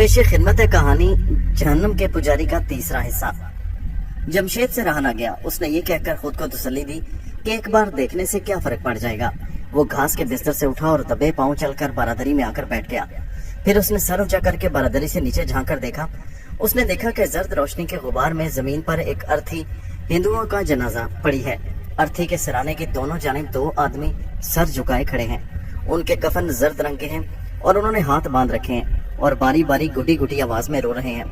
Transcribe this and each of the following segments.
पेश खिदमत है कहानी जहन्नुम के पुजारी का तीसरा हिस्सा। जमशेद से रहा ना गया। उसने ये कहकर खुद को तसल्ली दी कि एक बार देखने से क्या फर्क पड़ जाएगा। वो घास के बिस्तर से उठा और दबे पांव चलकर बारादरी में आकर बैठ गया। फिर उसने सर ऊंचा करके बारादरी से नीचे झांक कर देखा। उसने देखा कि जर्द रोशनी के गुबार में जमीन पर एक अर्थी हिंदुओं का जनाजा पड़ी है। अर्थी के सिराने की दोनों जानिब दो आदमी सर झुकाए खड़े हैं। उनके कफन जर्द रंग के हैं और उन्होंने हाथ बांध रखे हैं और बारी बारी गुटी गुटी आवाज में रो रहे हैं।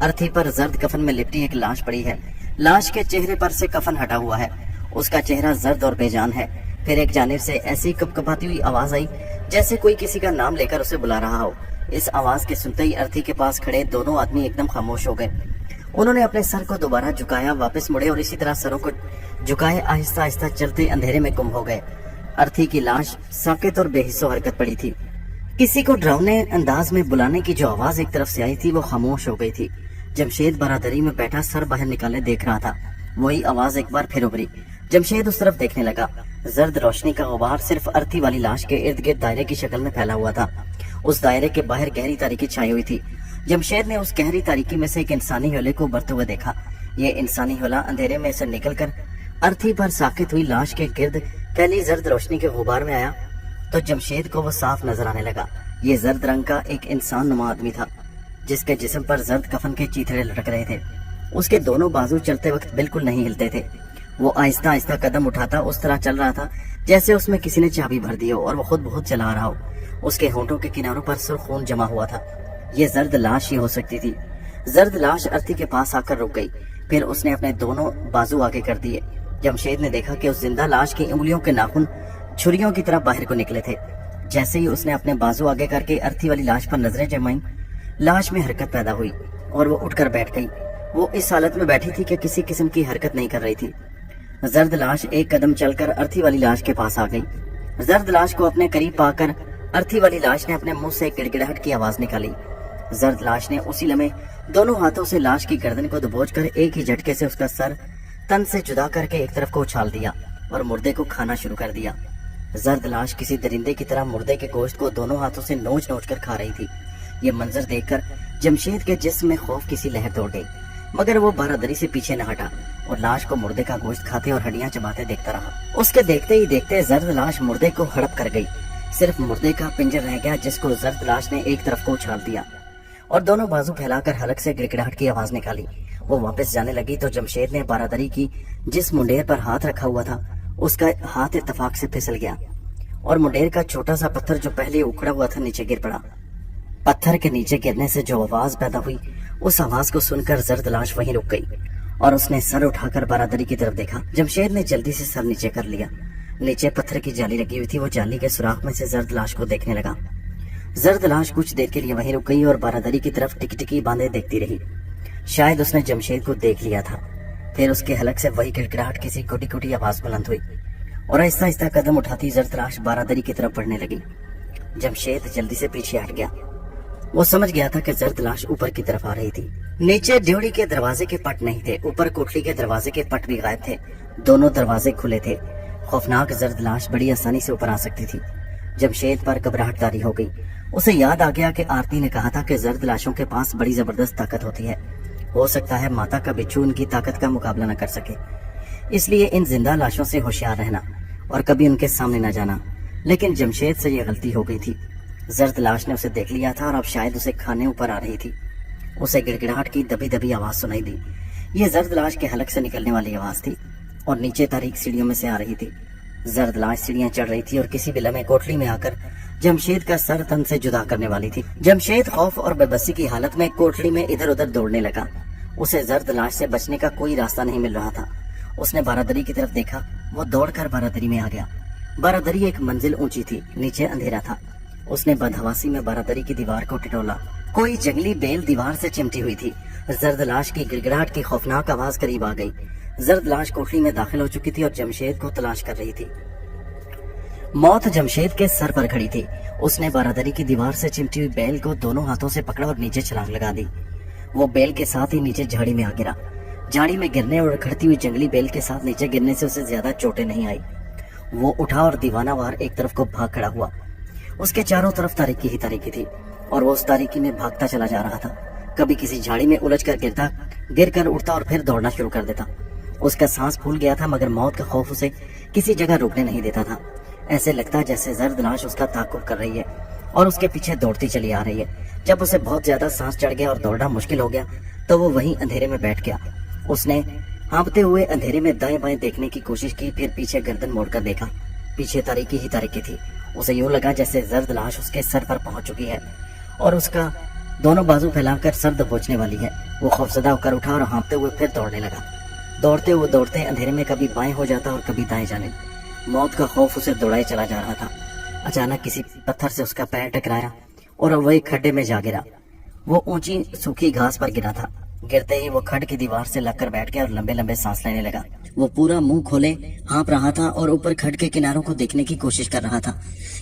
अर्थी पर जर्द कफन में लिपटी एक लाश पड़ी है। लाश के चेहरे पर से कफन हटा हुआ है। उसका चेहरा जर्द और बेजान है। फिर एक जानिब से ऐसी कपकपाती हुई आवाज आई जैसे कोई किसी का नाम लेकर उसे बुला रहा हो। इस आवाज के सुनते ही अर्थी के पास खड़े दोनों आदमी एकदम खामोश हो गए। उन्होंने अपने सर को दोबारा झुकाया, वापस मुड़े और इसी तरह सरों को झुकाए आहिस्ता आहिस्ता चलते अंधेरे में गुम हो गए। अर्थी की लाश साकित और बेहिस्सो हरकत पड़ी थी। किसी को डरावने अंदाज में बुलाने की जो आवाज एक तरफ से आई थी वो खामोश हो गई थी। जमशेद बारादरी में बैठा सर बाहर निकाले देख रहा था। वही आवाज एक बार फिर उभरी। जमशेद उस तरफ देखने लगा। जर्द रोशनी का गुबार सिर्फ अर्थी वाली लाश के इर्द गिर्द दायरे की शक्ल में फैला हुआ था। उस दायरे के बाहर गहरी तारीकी छाई हुई थी। जमशेद ने उस गहरी तारीकी में से एक इंसानी होले को उभरते हुए देखा। ये इंसानी होला अंधेरे में से निकलकर अर्थी पर साकित हुई लाश के गिर्द पहली जर्द रोशनी के गुबार में आया तो जमशेद को वो साफ नजर आने लगा। ये जर्द रंग का एक इंसान नुमा आदमी था जिसके जिस्म पर जर्द कफन के चीथड़े लटक रहे थे। उसके दोनों बाजू चलते वक्त बिल्कुल नहीं हिलते थे। वो आहिस्ता आहिस्ता कदम उठाता उस तरह चल रहा था जैसे उसमें किसी ने चाबी भर दी हो और वो खुद बहुत चला रहा हो। उसके होंठों के किनारों पर सुर्ख खून जमा हुआ था। ये जर्द लाश ही हो सकती थी। जर्द लाश अर्थी के पास आकर रुक गई। फिर उसने अपने दोनों बाजू आगे कर दिए। जमशेद ने देखा कि उस जिंदा लाश की उंगलियों के नाखून छुरियों की तरह बाहर को निकले थे। जैसे ही उसने अपने बाजू आगे करके अर्थी वाली लाश पर नजरें जमाई, लाश में हरकत पैदा हुई और वो उठकर बैठ गई। वो इस हालत में बैठी थी कि किसी किस्म की हरकत नहीं कर रही थी। जर्द लाश एक कदम चलकर अर्थी वाली लाश के पास आ गई। जर्द लाश को अपने करीब पाकर अर्थी वाली लाश ने अपने मुंह से गिड़गिड़ाहट की आवाज निकाली। जर्द लाश ने उसी लम्हे दोनों हाथों से लाश की गर्दन को दबोच कर एक ही झटके से उसका सर तन से जुदा करके एक तरफ को उछाल दिया और मुर्दे को खाना शुरू कर दिया। जर्द लाश किसी दरिंदे की तरह मुर्दे के गोश्त को दोनों हाथों से नोच नोच कर खा रही थी। ये मंजर देखकर जमशेद के जिस्म में खौफ की सी लहर दौड़ गई, मगर वो बारादरी से पीछे न हटा और लाश को मुर्दे का गोश्त खाते और हड्डियां चबाते देखता रहा। उसके देखते ही देखते जर्द लाश मुर्दे को हड़प कर गई। सिर्फ मुर्दे का पिंजर रह गया जिसको जर्द लाश ने एक तरफ को उछाल दिया और दोनों बाजू फैलाकर हलक से गिड़गिड़ाहट की आवाज निकाली। वो वापस जाने लगी तो जमशेद ने बारादरी की जिस मुंडेर पर हाथ रखा हुआ था उसका हाथ इत्तेफाक से फिसल गया और मुंडेर का छोटा सा पत्थर जो पहले उखड़ा हुआ था नीचे गिर पड़ा। पत्थर के नीचे गिरने से जो आवाज पैदा हुई उस आवाज को सुनकर जर्द लाश वहीं रुक गई और उसने सर उठाकर बारादरी की तरफ देखा। जमशेद ने जल्दी से सर नीचे कर लिया। नीचे पत्थर की जाली लगी हुई थी। वो जाली के सुराख में से जर्द लाश को देखने लगा। जर्द लाश कुछ देर के लिए वहीं रुक गई और बारादरी की तरफ टिकी बांधे देखती रही। शायद उसने जमशेद को देख लिया था। फिर उसके हलक से वही गिड़गिड़ाहट की सी कोटी कोटी आवाज बुलंद हुई और आहिस्ता आहिस्ता कदम उठाती जर्द लाश बारादरी की तरफ बढ़ने लगी। जमशेद जल्दी से पीछे हट गया। वो समझ गया था कि जर्द लाश ऊपर की तरफ आ रही थी। नीचे ड्योढ़ी के दरवाजे के पट नहीं थे। ऊपर कोठरी के दरवाजे के पट भी गायब थे। दोनों दरवाजे खुले थे। खौफनाक जर्द लाश बड़ी आसानी से ऊपर आ सकती थी। जमशेद पर घबराहट तारी हो गई। उसे याद आ गया कि आरती ने कहा था कि जर्द लाशों के पास बड़ी जबरदस्त ताकत होती है। हो सकता है माता का बिच्छू उनकी ताकत का मुकाबला न कर सके, इसलिए इन जिंदा लाशों से होशियार रहना और कभी उनके सामने न जाना। लेकिन जमशेद से ये गलती हो गई थी। जर्द लाश ने उसे देख लिया था और अब शायद उसे खाने ऊपर आ रही थी। उसे गिड़गिड़ाहट की दबी दबी आवाज सुनाई दी। ये जर्द लाश के हलक से निकलने वाली आवाज थी और नीचे तारीक सीढ़ियों में से आ रही थी। जर्द लाश सीढ़ियां चढ़ रही थी और किसी भी लम्हे कोठरी में आकर जमशेद का सर तन से जुदा करने वाली थी। जमशेद खौफ और बेबसी की हालत में कोठरी में इधर उधर दौड़ने लगा। उसे जर्द लाश से बचने का कोई रास्ता नहीं मिल रहा था। उसने बारादरी की तरफ देखा। वो दौड़कर बारादरी में आ गया। बारादरी एक मंजिल ऊंची थी। नीचे अंधेरा था। उसने बदहवासी में बारादरी की दीवार को टिटोला। कोई जंगली बेल दीवार से चिमटी हुई थी। जर्द लाश की गिड़गिड़ाहट की खौफनाक आवाज करीब आ गई। जर्द लाश कोठरी में दाखिल हो चुकी थी और जमशेद को तलाश कर रही थी। मौत जमशेद के सर पर खड़ी थी। उसने बारादरी की दीवार से चिमटी हुई बेल को दोनों हाथों से पकड़ा और नीचे छलांग लगा दी। वो बेल के साथ ही नीचे झाड़ी में आ गिरा। झाड़ी में गिरने और खड़ती हुई जंगली बेल के साथ नीचे गिरने से उसे ज्यादा चोटें नहीं आई। वो उठा और दीवाना वार एक तरफ को भाग खड़ा हुआ। उसके चारों तरफ तारीकी ही तारीकी थी। اور وہ اس تاریکی میں بھاگتا چلا جا رہا تھا. کبھی کسی جھاڑی میں الجھ کر گر کر اٹھتا اور پھر دوڑنا شروع کر دیتا. اس کا سانس پھول گیا تھا مگر موت کا خوف اسے کسی جگہ روکنے نہیں دیتا تھا. ایسے لگتا جیسے زرد لاش اس کا تعاقب کر رہی ہے اور اس کے پیچھے دوڑتی چلی آ رہی ہے. جب اسے بہت زیادہ سانس چڑھ گیا اور دوڑنا مشکل ہو گیا تو وہ وہیں اندھیرے میں بیٹھ گیا. اس نے ہانپتے ہوئے اندھیرے میں دائیں بائیں دیکھنے کی کوشش کی, پھر پیچھے گردن موڑ کر دیکھا. پیچھے تاریکی ہی تاریکی تھی. اسے یوں لگا جیسے زرد لاش اس کے سر پر پہنچ چکی ہے اور اس کا دونوں بازو پھیلا کر سر دبوچنے والی ہے. وہ خوفزدہ ہو کر اٹھا اور ہانپتے ہوئے پھر دوڑنے لگا. دوڑتے اندھیرے میں کبھی بائیں ہو جاتا اور کبھی دائیں جانب. موت کا خوف اسے دوڑائے چلا جا رہا تھا. اچانک کسی پتھر سے اس کا پیر ٹکرایا اور وہ ایک کھڈے میں جا گرا. وہ اونچی سوکھی گھاس پر گرا تھا. گرتے ہی وہ کھڈ کی دیوار سے لگ کر بیٹھ گیا اور لمبے لمبے سانس لینے لگا. وہ پورا منہ کھولے ہانپ رہا تھا اور اوپر کھڈ کے کناروں کو دیکھنے کی کوشش کر رہا تھا,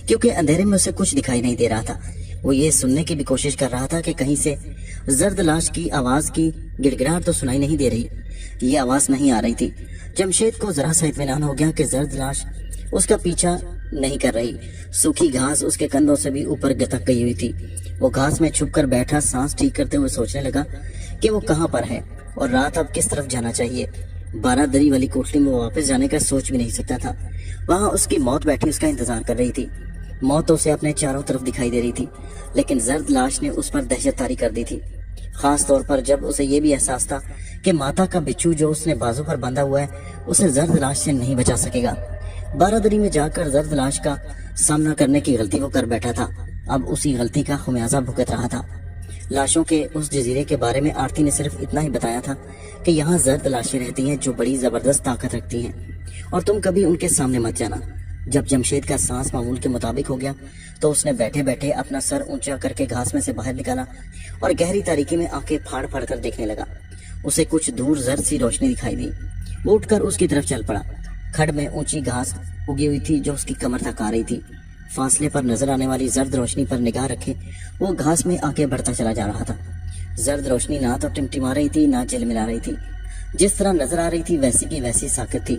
کیونکہ اندھیرے میں اسے کچھ دکھائی نہیں دے رہا تھا. وہ یہ سننے کی بھی کوشش کر رہا تھا کہ کہیں سے زرد لاش کی آواز کی گڑگڑاہٹ تو سنائی نہیں دے رہی. یہ آواز نہیں آ رہی تھی. جمشید کو ذرا سا اطمینان ہو گیا کہ زرد لاش اس کا پیچھا نہیں کر رہی. سوکھی گھاس اس کے کندھوں سے بھی اوپر گتک گئی ہوئی تھی. وہ گھاس میں چھپ کر بیٹھا سانس ٹھیک کرتے ہوئے سوچنے لگا کہ وہ کہاں پر ہے اور رات اب کس طرف جانا چاہیے. 12 دری والی کوٹلی میں واپس جانے کا سوچ بھی نہیں سکتا تھا. وہاں اس کی موت بیٹھی اس کا انتظار کر رہی تھی. موت اسے اپنے چاروں طرف دکھائی دے رہی تھی, لیکن زرد لاش نے اس پر دہشت طاری کر دی تھی. خاص طور پر جب اسے یہ بھی احساس تھا کہ ماتا کا بچھو جو اس نے بازو پر باندھا ہوا ہے اسے زرد لاش سے نہیں بچا سکے گا. 12 دری میں جا کر زرد لاش کا سامنا کرنے کی غلطی وہ کر بیٹھا تھا. اب اسی غلطی کا خمیازہ بھگت رہا تھا. لاشوں کے اس جزیرے کے بارے میں آرتی نے صرف اتنا ہی بتایا تھا کہ یہاں زرد لاشیں رہتی ہیں جو بڑی زبردست طاقت رکھتی ہیں اور تم کبھی ان کے سامنے مت جانا. جب جمشید کا سانس معمول کے مطابق ہو گیا تو اس نے بیٹھے بیٹھے اپنا سر اونچا کر کے گھاس میں سے باہر نکالا اور گہری تاریکی میں آنکھیں پھاڑ پھاڑ کر دیکھنے لگا. اسے کچھ دور زرد سی روشنی دکھائی دی. وہ اٹھ کر اس کی طرف چل پڑا. کھڈ میں اونچی گھاس اگی ہوئی تھی جو اس کی کمر تک آ رہی تھی. فاصلے پر نظر آنے والی زرد روشنی پر نگاہ رکھے وہ گھاس میں آگے بڑھتا چلا جا رہا تھا. زرد روشنی نہ تو ٹمٹما رہی تھی نہ جلملا رہی تھی. جس طرح نظر آ رہی تھی ویسی کی ویسی ساکت تھی.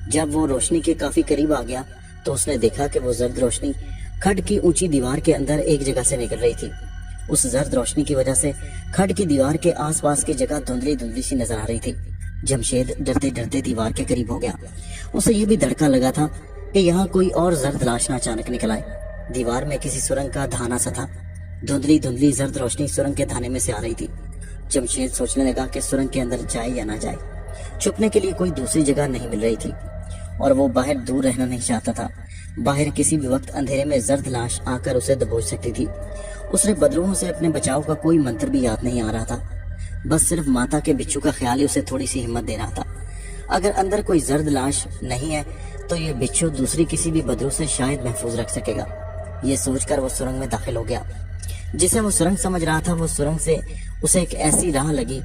جب وہ روشنی کے کافی قریب آ گیا تو اس نے دیکھا کہ وہ زرد روشنی کھڈ کی اونچی دیوار کے اندر ایک جگہ سے نکل رہی تھی. اس زرد روشنی کی وجہ سے کھڈ کی دیوار کے آس پاس کی جگہ دھندلی دھندلی سی نظر آ رہی تھی. جمشید ڈرتے ڈرتے دیوار کے قریب ہو گیا. اسے یہ بھی دھڑکا لگا تھا کہ یہاں کوئی اور زرد لاش نہ اچانک نکل آئے. دیوار میں کسی سرنگ کا دھانا سا تھا. دھندلی دھندلی زرد روشنی سرنگ کے دھانے میں سے آ رہی تھی. جمشید سوچنے لگا کہ سرنگ کے اندر جائے یا نہ جائے. چھپنے کے لیے کوئی دوسری جگہ نہیں مل رہی تھی اور وہ باہر دور رہنا نہیں چاہتا تھا. باہر کسی بھی وقت اندھیرے میں زرد لاش آ کر اسے دبوچ سکتی تھی. اس نے بدروحوں سے اپنے بچاؤ کا کوئی منتر بھی یاد نہیں آ رہا تھا. بس صرف ماتا کے بچھو کا خیال ہی اسے تھوڑی سی ہمت دے رہا تھا. اگر اندر کوئی زرد لاش نہیں ہے تو یہ بچھو دوسری کسی بھی بدرو سے شاید محفوظ رکھ سکے گا. یہ سوچ کر وہ سرنگ میں داخل ہو گیا. جسے وہ سرنگ سمجھ رہا تھا وہ سرنگ سے اسے ایک ایسی راہ لگی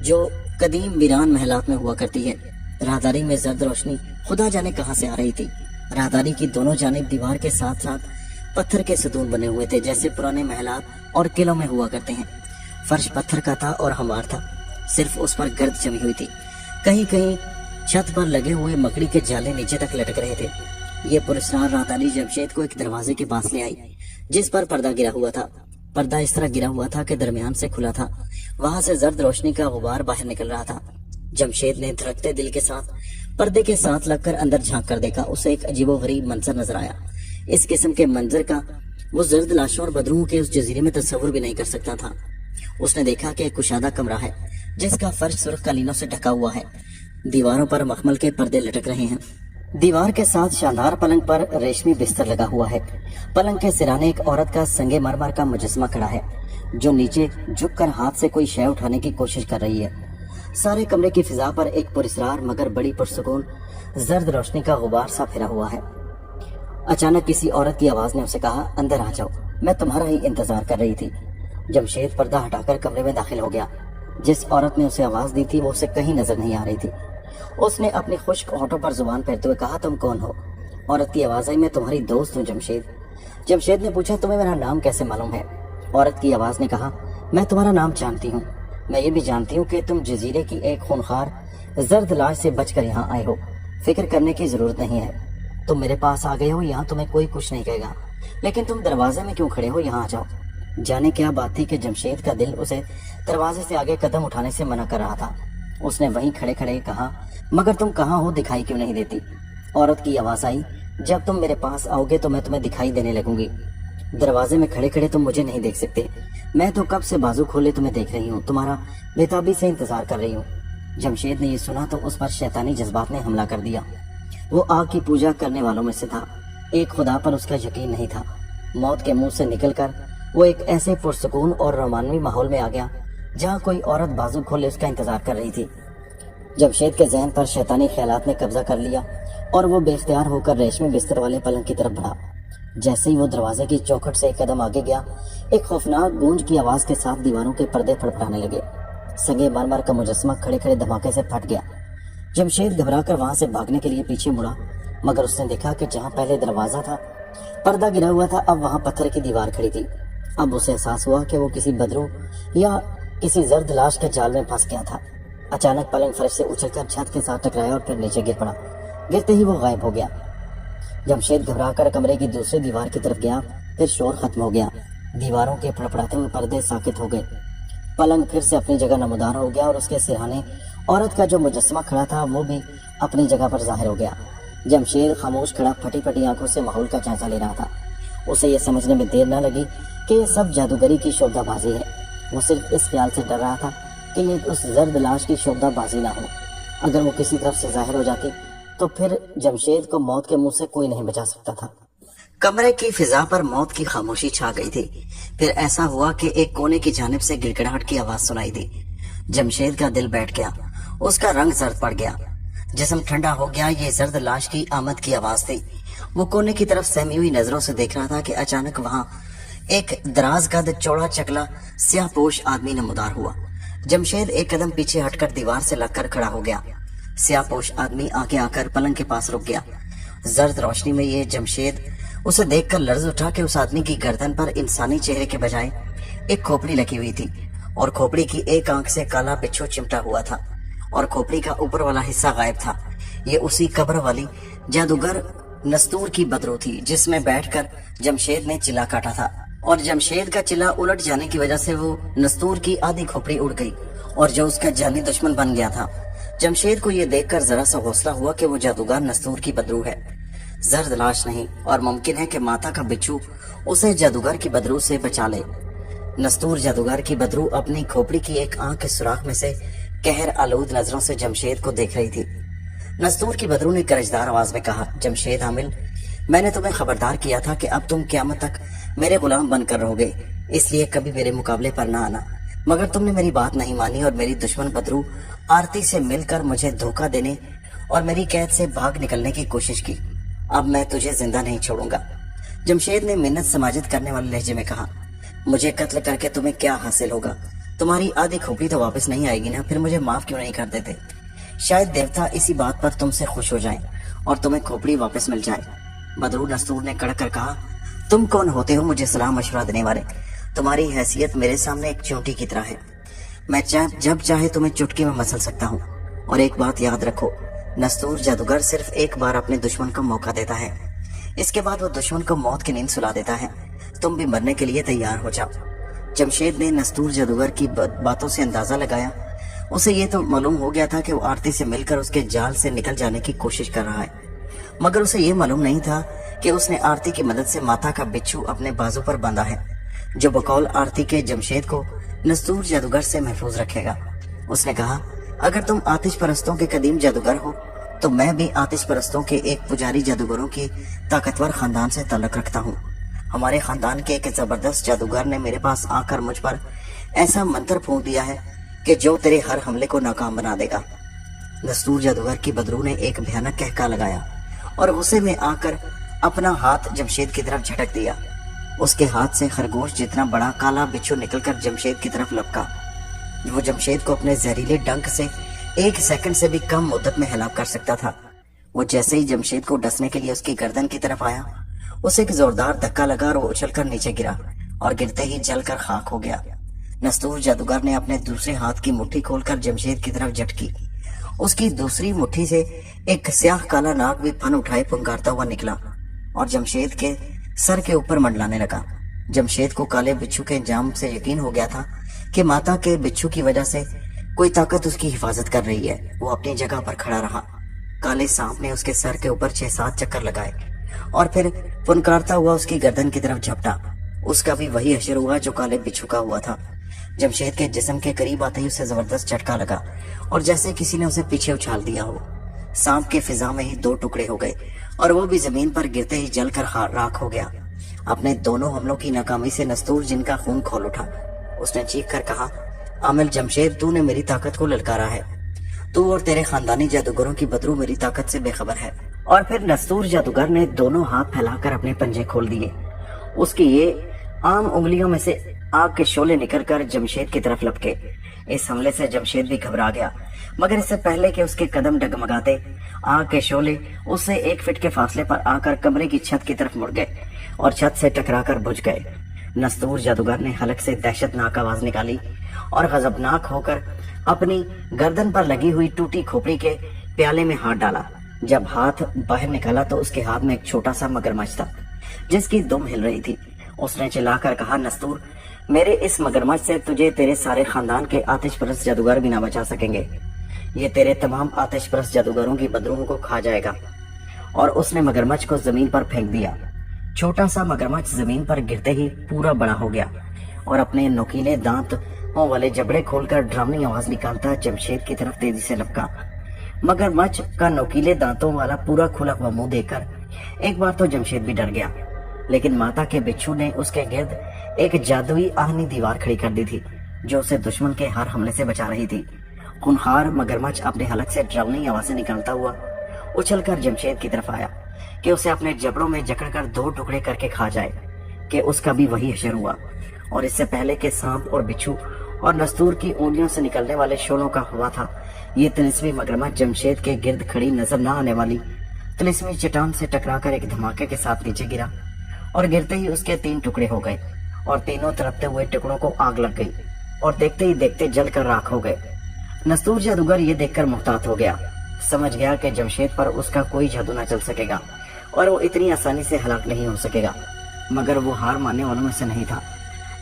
جو قدیم ویران محلات میں ہوا کرتی ہے. راہداری میں زرد روشنی خدا جانے کہاں سے آ رہی تھی. راہداری کی دونوں جانب دیوار کے ساتھ ساتھ پتھر کے ستون بنے ہوئے تھے جیسے پرانے محلات اور قلعوں میں ہوا کرتے ہیں. فرش پتھر کا تھا اور ہموار تھا. صرف اس پر گرد جمی ہوئی تھی. کہیں کہیں چھت پر لگے ہوئے مکڑی کے جالے نیچے تک لٹک رہے تھے. یہ پراسرار راہداری جمشید کو ایک دروازے کے پاس لے آئی جس پر پردہ گرا ہوا تھا. پردہ اس طرح گرا ہوا تھا کہ درمیان سے کھلا تھا. وہاں سے زرد روشنی کا غبار باہر نکل رہا تھا. جمشید نے دھڑکتے دل کے ساتھ پردے کے ساتھ لگ کر اندر جھانک کر دیکھا. اسے ایک عجیب و غریب منظر نظر آیا. اس قسم کے منظر کا وہ زرد لاشوں اور بدروؤں کے اس جزیرے میں تصور بھی نہیں کر سکتا تھا. اس نے دیکھا کہ ایک کشادہ کمرہ ہے جس کا فرش سرخ قالینوں سے ڈھکا ہوا ہے. دیواروں پر مخمل کے پردے لٹک رہے ہیں. دیوار کے ساتھ شاندار پلنگ پر ریشمی بستر لگا ہوا ہے. پلنگ کے سرانے ایک عورت کا سنگ مرمر کا مجسمہ کھڑا ہے جو نیچے جھک کر ہاتھ سے کوئی شے اٹھانے کی کوشش کر رہی ہے. سارے کمرے کی فضا پر ایک پراسرار مگر بڑی پرسکون زرد روشنی کا غبار سا پھرا ہوا ہے. اچانک کسی عورت کی آواز نے اسے کہا, اندر آ جاؤ, میں تمہارا ہی انتظار کر رہی تھی. جمشید پردہ ہٹا کر کمرے میں داخل ہو گیا. جس عورت نے اسے آواز دی تھی وہ اسے کہیں نظر نہیں آ رہی تھی. اس نے اپنی خشک ہونٹوں پر زبان پھیرتے ہوئے کہا, تم کون ہو؟ عورت کی آواز آئی, میں تمہاری دوست ہوں جمشید. جمشید نے پوچھا, تمہیں میرا نام کیسے معلوم ہے؟ عورت کی آواز نے کہا, میں تمہارا نام جانتی ہوں. میں یہ بھی جانتی ہوں کہ تم جزیرے کی ایک خونخوار زرد لاش سے بچ کر یہاں آئے ہو. فکر کرنے کی ضرورت نہیں ہے. تم میرے پاس آ گئے ہو, یہاں تمہیں کوئی کچھ نہیں کہے گا. لیکن تم دروازے میں کیوں کھڑے ہو؟ یہاں آ جاؤ. जाने क्या बात थी कि जमशेद का दिल उसे दरवाजे से आगे कदम उठाने से मना कर रहा था। उसने वहीं खड़े खड़े कहा, मगर तुम कहाँ हो, दिखाई क्यों नहीं देती? औरत की आवाज आई, जब तुम मेरे पास आओगे तो मैं तुम्हें दिखाई देने लगूंगी। दरवाजे में खड़े खड़े तुम मुझे नहीं देख सकते। मैं तो कब से बाजू खोले तुम्हें देख रही हूँ, तुम्हारा बेताबी से इंतजार कर रही हूँ। जमशेद ने ये सुना तो उस पर शैतानी जज्बात ने हमला कर दिया। वो आग की पूजा करने वालों में से था। एक खुदा पर उसका यकीन नहीं था। मौत के मुंह से निकलकर वो एक ऐसे पुरसकून और रोमानवी माहौल में आ गया जहाँ कोई औरत बाजू खोले उसका इंतजार कर रही थी। जमशेद के जहन पर शैतानी ख्यालात ने कब्जा कर लिया और वो बेख्तियार होकर रेशमी बिस्तर वाले पलंग की तरफ बढ़ा। जैसे ही वो दरवाजे की चौखट से एक कदम आगे गया, एक खौफनाक गूंज की आवाज के साथ दीवारों के पर्दे फड़फड़ाने लगे। संगे मरमर का मुजस्समा खड़े खड़े धमाके से फट गया। जमशेद घबराकर वहां से भागने के लिए पीछे मुड़ा, मगर उसने देखा कि जहां पहले दरवाजा था, पर्दा गिरा हुआ था, अब वहां पत्थर की दीवार खड़ी थी। अब उसे एहसास हुआ कि वो किसी बदरू या किसी जर्द लाश के जाल में फंस गया था। अचानक पलंग फर्श से उछलकर छत के साथ टकराया और फिर नीचे गिर पड़ा। गिरते ही वो गायब हो गया। जमशेद घबराकर कमरे की दूसरी दीवार की तरफ गया, फिर शोर खत्म हो गया। दीवारों के फड़फड़ाते हुए पर्दे साकित हो गए। पलंग फिर से अपनी जगह नमूदार हो गया और उसके सिरहाने औरत का जो मुजस्समा खड़ा था वो भी अपनी जगह पर जाहिर हो गया। जमशेद खामोश खड़ा फटी फटी आंखों से माहौल का जायजा ले रहा था। उसे यह समझने में देर न लगी कि यह सब जादूगरी की शोभाबाजी है। वो सिर्फ इस ख्याल से डर रहा था कि ये उस जर्द लाश की शोभाबाजी ना हो। अगर वो किसी तरफ से जाहिर हो जाती तो फिर जमशेद को मौत के मुंह से कोई नहीं बचा सकता था। कमरे की फिजा पर मौत की खामोशी छा गई थी। फिर ऐसा हुआ कि एक कोने की जानिब से गिड़गिड़ाहट की आवाज सुनाई दी। जमशेद का दिल बैठ गया, उसका रंग जर्द पड़ गया, जिस्म ठंडा हो गया। ये जर्द लाश की आमद की आवाज थी। वो कोने की तरफ सहमी हुई नजरों से देख रहा था कि अचानक वहां एक दराज कद चौड़ा चकला स्याहपोश आदमी नमूदार हुआ। जमशेद एक कदम पीछे हटकर दीवार से लगकर खड़ा हो गया। स्याहपोश आदमी आगे आकर पलंग के पास रुक गया। जर्द रोशनी में ये जमशेद उसे देखकर लर्ज उठा कि उस आदमी की गर्दन पर इंसानी चेहरे के बजाय एक खोपड़ी लगी हुई थी और खोपड़ी की एक आंख से काला बिच्छू चिमटा हुआ था और खोपड़ी का ऊपर वाला हिस्सा गायब था। ये उसी कब्र वाली जादूगर नस्तूर की बदरू थी जिसमें बैठकर जमशेद ने चिल्ला काटा था और जमशेद का चिल्ला उलट जाने की वजह से वो नस्तूर की आधी खोपड़ी उड़ गई और जो उसका जानी दुश्मन बन गया था। जमशेद को यह देखकर जरा सा हौसला हुआ कि वो जादूगर नस्तूर की बदरू है, जर्द लाश नहीं, और मुमकिन है कि माता का बिच्छू उसे जादूगर की बदरू से बचा ले। नस्तूर जादूगर की बदरू अपनी खोपड़ी की एक आंख के सुराख में से कहर आलूद नजरों से जमशेद को देख रही थी। नस्तूर की बदरू ने करजदार आवाज में कहा, जमशेद हामिल, मैंने तुम्हें खबरदार किया था कि अब तुम क़यामत तक मेरे गुलाम बनकर रहोगे, इसलिए कभी मेरे मुकाबले पर ना आना। मगर तुमने मेरी बात नहीं मानी और मेरी दुश्मन बदरू आरती से मिलकर मुझे धोखा देने और मेरी कैद से भाग निकलने की कोशिश की। अब मैं तुझे जिंदा नहीं छोड़ूंगा। जमशेद ने मिन्नत समाजित करने वाले लहजे में कहा, मुझे कत्ल करके तुम्हें क्या हासिल होगा? तुम्हारी आधी खोपड़ी तो वापस नहीं आएगी ना, फिर मुझे माफ क्यों नहीं कर देते? शायद देवता इसी बात पर तुमसे खुश हो जाएं और तुम्हें खोपड़ी वापस मिल जाए। बदरू नस्तूर ने कड़क कर कहा, तुम कौन होते हो मुझे सलाह मशवरा देने वाले? तुम्हारी हैसियत मेरे सामने एक चोटी की तरह है। मैं जब चाहे तुम्हें चुटकी में मसल सकता हूँ। और एक बात याद रखो, नस्तूर जादूगर सिर्फ एक बार अपने दुश्मन को मौका देता है, इसके बाद वो दुश्मन को मौत की नींद सुला देता है। तुम भी मरने के लिए तैयार हो जाओ। जमशेद ने नस्तूर जादूगर की बातों से अंदाजा लगाया। उसे ये तो मालूम हो गया था कि वो आरती से मिलकर उसके जाल से निकल जाने की कोशिश कर रहा है, मगर उसे ये मालूम नहीं था कि उसने आरती की मदद से माता का बिच्छू अपने बाजू पर बांधा है, जो बकौल आरती के जमशेद को नस्तूर जादूगर से महफूज रखेगा। उसने कहा, अगर तुम आतिश परस्तों के कदीम जादूगर हो तो मैं भी आतिश परस्तों के एक पुजारी जादूगरों की ताकतवर खानदान से ताल्लुक रखता हूँ। हमारे खानदान के एक जबरदस्त जादूगर ने मेरे पास आकर मुझ पर ऐसा मंत्र फूंक दिया है कि जो तेरे हर हमले को नाकाम बना देगा। नस्तूर जादूगर की बदरू ने एक भयानक कहका लगाया और गुस्से में आकर अपना हाथ जमशेद की तरफ झटक दिया। उसके हाथ से खरगोश जितना बड़ा काला बिच्छू निकलकर जमशेद की तरफ लपका। वो जमशेद को अपने जहरीले डंक से 1 सेकंड से भी कम मुद्दत में हिलाक कर सकता था। वो जैसे ही जमशेद को डसने के लिए उसकी गर्दन की तरफ आया, उसे एक जोरदार धक्का लगा और वो उछलकर नीचे गिरा और गिरते ही जलकर खाक हो गया। नस्तूर जादूगर ने अपने दूसरे हाथ की मुट्ठी खोलकर जमशेद की तरफ झटकी। उसकी दूसरी मुट्ठी से एक स्याह काला नाग भी फन उठाए पुंकारता हुआ निकला और जमशेद के सर के ऊपर मंडलाने लगा। जमशेद को काले बिच्छू के इंजाम से यकीन हो गया था कि माता के बिच्छू की वजह से कोई ताकत उसकी हिफाजत कर रही है। वो अपनी जगह पर खड़ा रहा। काले सांप ने उसके सर के ऊपर 6-7 चक्कर लगाए और फिर फुनकारता हुआ उसकी गर्दन की तरफ झपटा। उसका भी वही हशर हुआ जो काले बिच्छू का हुआ था। जमशेद के जिस्म के करीब आते ही उसे जबरदस्त झटका लगा और जैसे किसी ने उसे पीछे उछाल दिया हो। सांप के फिजा में ही 2 टुकड़े हो गए और वो भी जमीन पर गिरते ही जलकर राख हो गया। अपने दोनों हमलों की नाकामी से नस्तूर जिनका खून खोल उठा। उसने चीख कर कहा, आमिल जमशेद, तूने मेरी ताकत को ललकारा है। तू और तेरे खानदानी जादूगरों की बदरू मेरी ताकत से बेखबर है। और फिर नस्तूर जादूगर ने दोनों हाथ फैलाकर अपने पंजे खोल दिए। उसकी ये आम उंगलियों में से आग के शोले निकलकर जमशेद की तरफ लपके। इस हमले से जमशेद भी घबरा गया, मगर इससे पहले कि उसके कदम डगमगाते, आग के शोले उससे 1 फीट के फासले पर आकर कमरे की छत की तरफ मुड़ गए और छत से टकराकर बुझ गए। नस्तूर जादूगर ने हलक से दहशतनाक आवाज निकाली और गजबनाक होकर अपनी गर्दन पर लगी हुई टूटी खोपड़ी के प्याले में हाथ डाला। जब हाथ बाहर निकाला तो उसके हाथ में एक छोटा सा मगरमच्छ था जिसकी दुम हिल रही थी। उसने चिल्लाकर कहा, नस्तूर, मेरे इस मगरमच्छ से तुझे तेरे सारे खानदान के आतिशपरस्त जादूगर भी ना बचा सकेंगे। ये तेरे तमाम आतिशपरस्त जादूगरों की बदरूहों को खा जाएगा। और उसने मगरमच्छ को जमीन पर फेंक दिया। छोटा सा मगरमच्छ जमीन पर गिरते ही पूरा बड़ा हो गया और अपने नुकीले दांतों वाले जबड़े खोलकर डरावनी आवाज निकालता जमशेद की तरफ तेजी से लपका। मगरमच्छ का नुकीले दांतों वाला पूरा खुला हुआ मुंह देखकर एक बार तो जमशेद भी डर गया, लेकिन माता के बिच्छू ने उसके गिर्द एक जादुई आहनी दीवार खड़ी कर दी थी जो उसे दुश्मन के हर हमले से बचा रही थी। खूंखार मगरमच्छ अपने हलक से डरावनी आवाजें निकालता हुआ उछलकर जमशेद की तरफ आया कि उसे अपने जबड़ों में जकड़कर 2 टुकड़े करके खा जाए कि उसका भी वही हशर हुआ। और इससे पहले कि सांप और बिच्छू और नस्तूर की उंगलियों से निकलने वाले शोलों का हुआ था, ये तिलिस्मी मगरमच्छ जमशेद के गिर्द खड़ी नजर न आने वाली तिलिस्मी चट्टान से टकराकर एक धमाके के साथ नीचे गिरा और गिरते ही उसके 3 टुकड़े हो गए और तीनों तरफते हुए टुकड़ों को आग लग गई और देखते ही देखते जलकर राख हो गए। नस्तूर जादूगर ये देखकर मुहतात हो गया। समझ गया कि जमशेद पर उसका कोई जादू न चल सकेगा और वो इतनी आसानी से हलाक नहीं हो सकेगा। मगर वो हार मानने वालों में से नहीं था।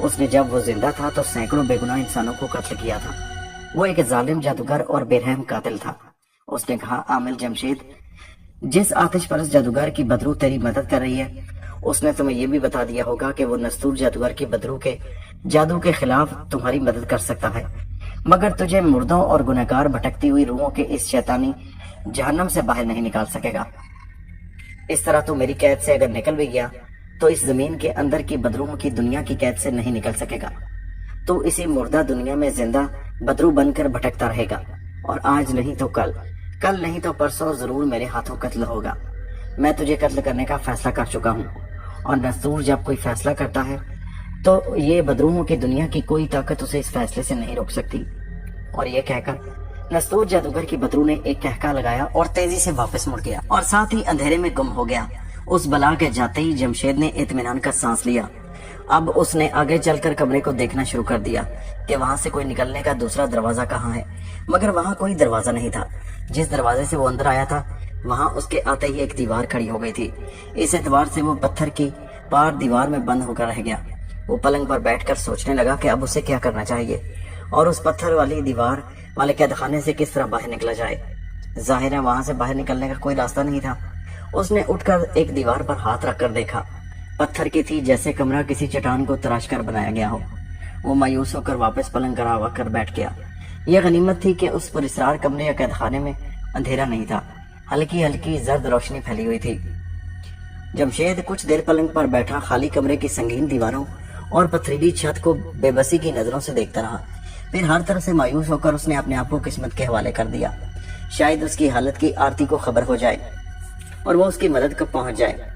उसने जब वो जिंदा था तो सैकड़ों बेगुनाह इंसानों को कत्ल किया था। वो एक जालिम जादूगर और बेरहम कातिल था। उसने कहा, आमिल जमशेद, जिस आतिशपरस्त जादूगर की बदरू तेरी मदद कर रही है, उसने तुम्हें यह भी बता दिया होगा कि वो नस्तूर जादूगर की बदरू के जादू के खिलाफ तुम्हारी मदद कर सकता है, मगर तुझे मुर्दों और गुनहगार भटकती हुई रूहों के इस शैतानी जहन्नम से बाहर नहीं निकाल सकेगा। इस तरह तू मेरी कैद से अगर निकल भी गया तो इस जमीन के अंदर की बदरूहों की दुनिया की कैद से नहीं निकल सकेगा। तू इसी मुर्दा दुनिया में जिंदा बदरू बनकर भटकता रहेगा और आज नहीं तो कल, कल नहीं तो परसों जरूर मेरे हाथों कत्ल होगा। मैं तुझे कत्ल करने का फैसला कर चुका हूँ और नस्तूर जब कोई फैसला करता है तो ये बदरूहों की दुनिया की कोई ताकत उसे इस फैसले से नहीं रोक सकती। और ये कहकर नस्तूर जादूगर की बदरू ने एक कहका लगाया और तेजी से वापस मुड़ गया और साथ ही अंधेरे में गुम हो गया। उस बला के जाते ही जमशेद ने इत्मीनान का सांस लिया। अब उसने आगे चलकर कमरे को देखना शुरू कर दिया कि वहां से कोई निकलने का दूसरा दरवाजा कहाँ है, मगर वहां कोई दरवाजा नहीं था। जिस दरवाजे से वो अंदर आया था वहां उसके आते ही एक दीवार खड़ी हो गई थी। इस एतबार से वो पत्थर की पार दीवार में बंद होकर रह गया। वो पलंग पर बैठकर सोचने लगा कि अब उसे क्या करना चाहिए और उस पत्थर वाली दीवार वाले कैद खाने से किस तरह बाहर निकला जाए। जाहिर है वहां से बाहर निकलने का कोई रास्ता नहीं था। उसने उठकर एक दीवार पर हाथ रखकर देखा। पत्थर की थी, जैसे कमरा किसी चट्टान को तराश कर बनाया गया हो। वो मायूस होकर वापस पलंग करावा कर बैठ गया। यह गनीमत थी कि उस पुरस्कार कमरे या कैद खाने में अंधेरा नहीं था, हल्की हल्की जर्द रोशनी फैली हुई थी। जमशेद कुछ देर पलंग पर बैठा खाली कमरे की संगीन दीवारों और पथरीली छत को बेबसी की नजरों से देखता रहा। फिर हर तरह से मायूस होकर उसने अपने आप को किस्मत के हवाले कर दिया। शायद उसकी हालत की आरती को खबर हो जाए और वो उसकी मदद को पहुंच जाए।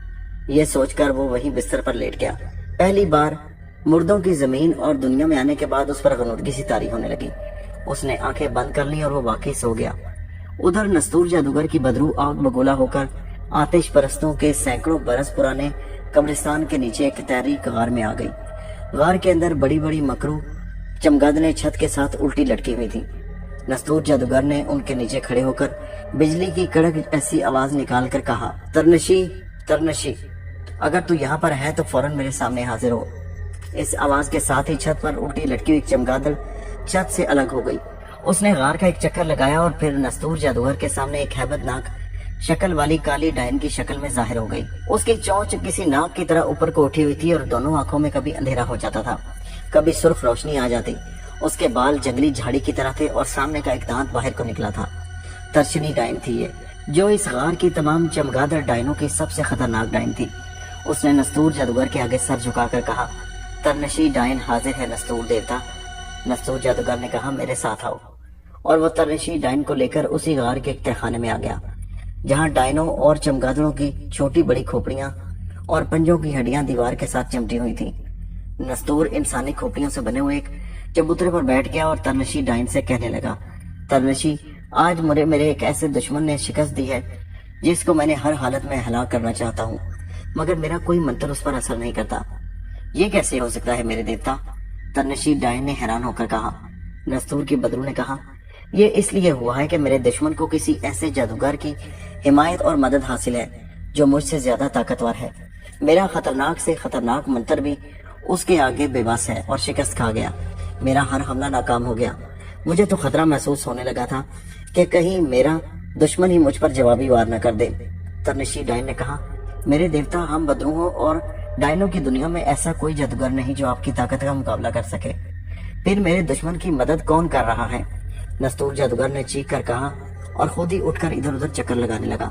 ये सोचकर वो वहीं बिस्तर पर लेट गया। पहली बार मुर्दों की जमीन और दुनिया में आने के बाद उस पर गनूदगी सी तारी होने लगी। उसने आंखें बंद कर ली और वो वाकई सो गया। उधर नस्तूर जादूगर की बदरू आग बगोला होकर आतिश परस्तों के सैकड़ों बरस पुराने कब्रिस्तान के नीचे एक तहरीक गार में आ गई। गार के अंदर बड़ी बड़ी मकरू चमगादने छत के साथ उल्टी लटकी हुई थी। नस्तूर जादूगर ने उनके नीचे खड़े होकर बिजली की कड़क ऐसी आवाज निकाल कर कहा, तरनशी तरनशी, अगर तू यहाँ पर है तो फौरन मेरे सामने हाजिर हो। اس आवाज के साथ ही छत पर उल्टी लटकी हुई चमगादड़ छत से अलग हो गई। उसने गार का एक चक्कर लगाया और फिर नस्तूर जादूगर के सामने एक हैबतनाक शक्ल वाली काली डायन की शक्ल में जाहिर हो गई। उसकी चोंच किसी नाग की तरह ऊपर को उठी हुई थी और दोनों आंखों में कभी अंधेरा हो जाता था, कभी सुर्ख रोशनी आ जाती। उसके बाल जंगली झाड़ी की तरह थे और सामने का एक दांत बाहर को निकला था। तरशनी डायन थी ये, जो इस गार की तमाम चमगादड़ डायनों की सबसे खतरनाक डायन थी। उसने नस्तूर जादूगर के आगे सर झुकाकर कहा, तरनशी डायन हाजिर है नस्तूर देवता। नस्तूर जादूगर ने कहा, मेरे साथ आओ। और वो तरनशी डायन को लेकर उसी गार के एक तहखाने में आ गया, जहाँ डायनों और चमगादड़ों की छोटी बड़ी खोपड़ियां और पंजों की हड्डियां दीवार के साथ चिमटी हुई थी। नस्तूर इंसानी खोपड़ियों से बने हुए एक चबूतरे पर बैठ गया और तरनशी डायन से कहने लगा, तरनशी, आज मेरे एक ऐसे दुश्मन ने शिकस्त दी है जिसको मैंने हर हालत में हलाक करना चाहता हूँ, मगर मेरा कोई मंत्र उस पर असर नहीं करता। ये कैसे हो सकता है मेरे देवता? तरनशी डायन ने हैरान होकर कहा। नस्तूर की बदरू ने कहा, ये इसलिए हुआ है कि मेरे दुश्मन को किसी ऐसे जादूगर की हिमायत और मदद हासिल है जो मुझसे ज्यादा ताकतवर है। मेरा खतरनाक से खतरनाक मंत्र भी उसके आगे बेबस है और शिकस्त खा गया। मेरा हर हमला नाकाम हो गया। मुझे तो खतरा महसूस होने लगा था कि कहीं मेरा दुश्मन ही मुझ पर जवाबी वार न कर दे। तरनशी डायन ने कहा, मेरे देवता, हम बदरूहों और डायनों की दुनिया में ऐसा कोई जादूगर नहीं जो आपकी ताकत का मुकाबला कर सके। फिर मेरे दुश्मन की मदद कौन कर रहा है? नस्तूर जादूगर ने चीख कर कहा और खुद ही उठकर इधर उधर चक्कर लगाने लगा।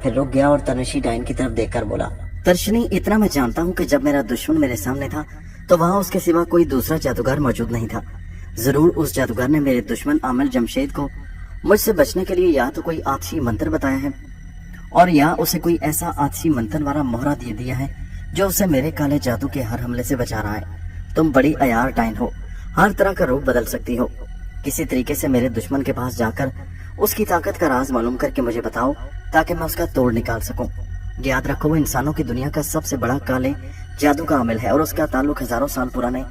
फिर रुक गया और तरनशी डायन की तरफ देखकर बोला, तरशनी, इतना मैं जानता हूँ कि जब मेरा दुश्मन मेरे सामने था तो वहाँ उसके सिवा कोई दूसरा जादूगर मौजूद नहीं था। जरूर उस जादूगर ने मेरे दुश्मन आमिर जमशेद को मुझसे बचने के लिए या तो कोई आतिशी मंत्र बताया है और या उसे कोई ऐसा आतिशी मंत्र वाला मोहरा दे दिया है जो उसे मेरे काले जादू के हर हमले से बचा रहा है। तुम बड़ी अयार डायन हो, हर तरह का रूप बदल सकती हो। किसी तरीके से मेरे दुश्मन के पास जाकर उसकी ताकत का राज मालूम करके मुझे बताओ ताकि मैं उसका तोड़ निकाल सकूं। याद रखो, वो इंसानों की दुनिया का सबसे बड़ा काले जादू का अमल है और उसका ताल्लुक हजारों साल पुराने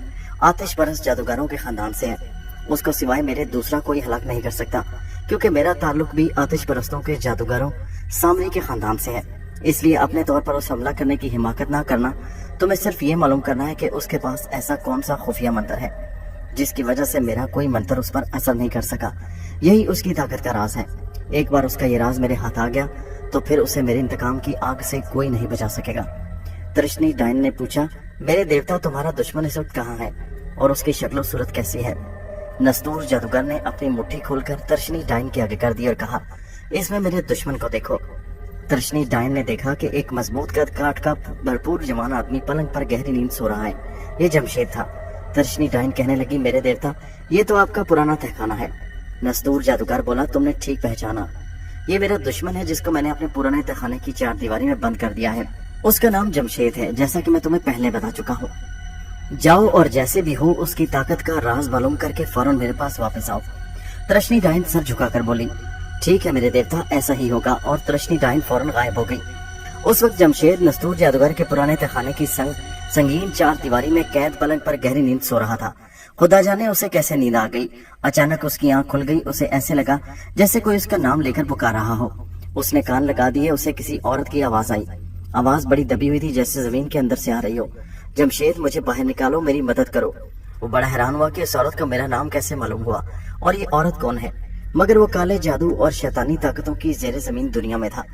आतिश परस्त जादूगरों के खानदान से है। उसको सिवाय मेरे दूसरा कोई हलाक नहीं कर सकता, क्योंकि मेरा ताल्लुक भी आतिश परस्तों के जादूगरों सामरी के खानदान से है। इसलिए अपने तौर पर उस हमला करने की हिमाकत ना करना। तुम्हें सिर्फ ये मालूम करना है कि उसके पास ऐसा कौन सा खुफिया मंत्र है जिसकी वजह से मेरा कोई मंत्र उस पर असर नहीं कर सका। यही उसकी ताकत का राज है। एक बार उसका ये राज मेरे हाथ आ गया तो फिर उसे मेरे इंतकाम की आग से कोई नहीं बचा सकेगा। तरशनी डायन ने पूछा, मेरे देवता, तुम्हारा दुश्मन इस वक्त कहाँ है और उसकी शक्ल सूरत कैसी है? नस्तूर जादूगर ने अपनी मुट्ठी खोलकर तरशनी डायन के आगे कर दी और कहा, इसमें मेरे दुश्मन को देखो। तरशनी डायन ने देखा कि एक मजबूत कद काट का भरपूर जवान आदमी पलंग पर गहरी नींद सो रहा है। ये जमशेद था। तरशनी डायन कहने लगी, मेरे देवता, ये तो आपका पुराना तहखाना है। नस्तूर जादूगर बोला, तुमने ठीक पहचाना, ये मेरा दुश्मन है जिसको मैंने अपने पुराने तहखाने की चार दीवारी में बंद कर दिया है। उसका नाम जमशेद है, जैसा कि मैं तुम्हें पहले बता चुका हूँ। जाओ और जैसे भी हो उसकी ताकत का राज मालूम करके फौरन मेरे पास वापस आओ। तरशनी डायन सर झुकाकर बोली, ठीक है मेरे देवता, ऐसा ही होगा। और तरशनी डायन फौरन गायब हो गई। उस वक्त जमशेद नस्तूर जादूगर के पुराने तहखाने की संगीन चार दीवारी में कैद पलंग पर गहरी नींद सो रहा था। खुदा जाने उसे कैसे नींद आ गई। अचानक उसकी आंख खुल गई। उसे ऐसे लगा जैसे कोई उसका नाम लेकर पुकार रहा हो। उसने कान लगा दिए। उसे किसी औरत की आवाज आई। आवाज बड़ी दबी हुई थी, जैसे जमीन के अंदर से आ रही हो। जमशेद, मुझे बाहर निकालो, मेरी मदद करो। वो बड़ा हैरान हुआ कि इस औरत का मेरा नाम कैसे मालूम हुआ और ये औरत कौन है। मगर वो काले जादू और शैतानी ताकतों की जेरे जमीन दुनिया में था,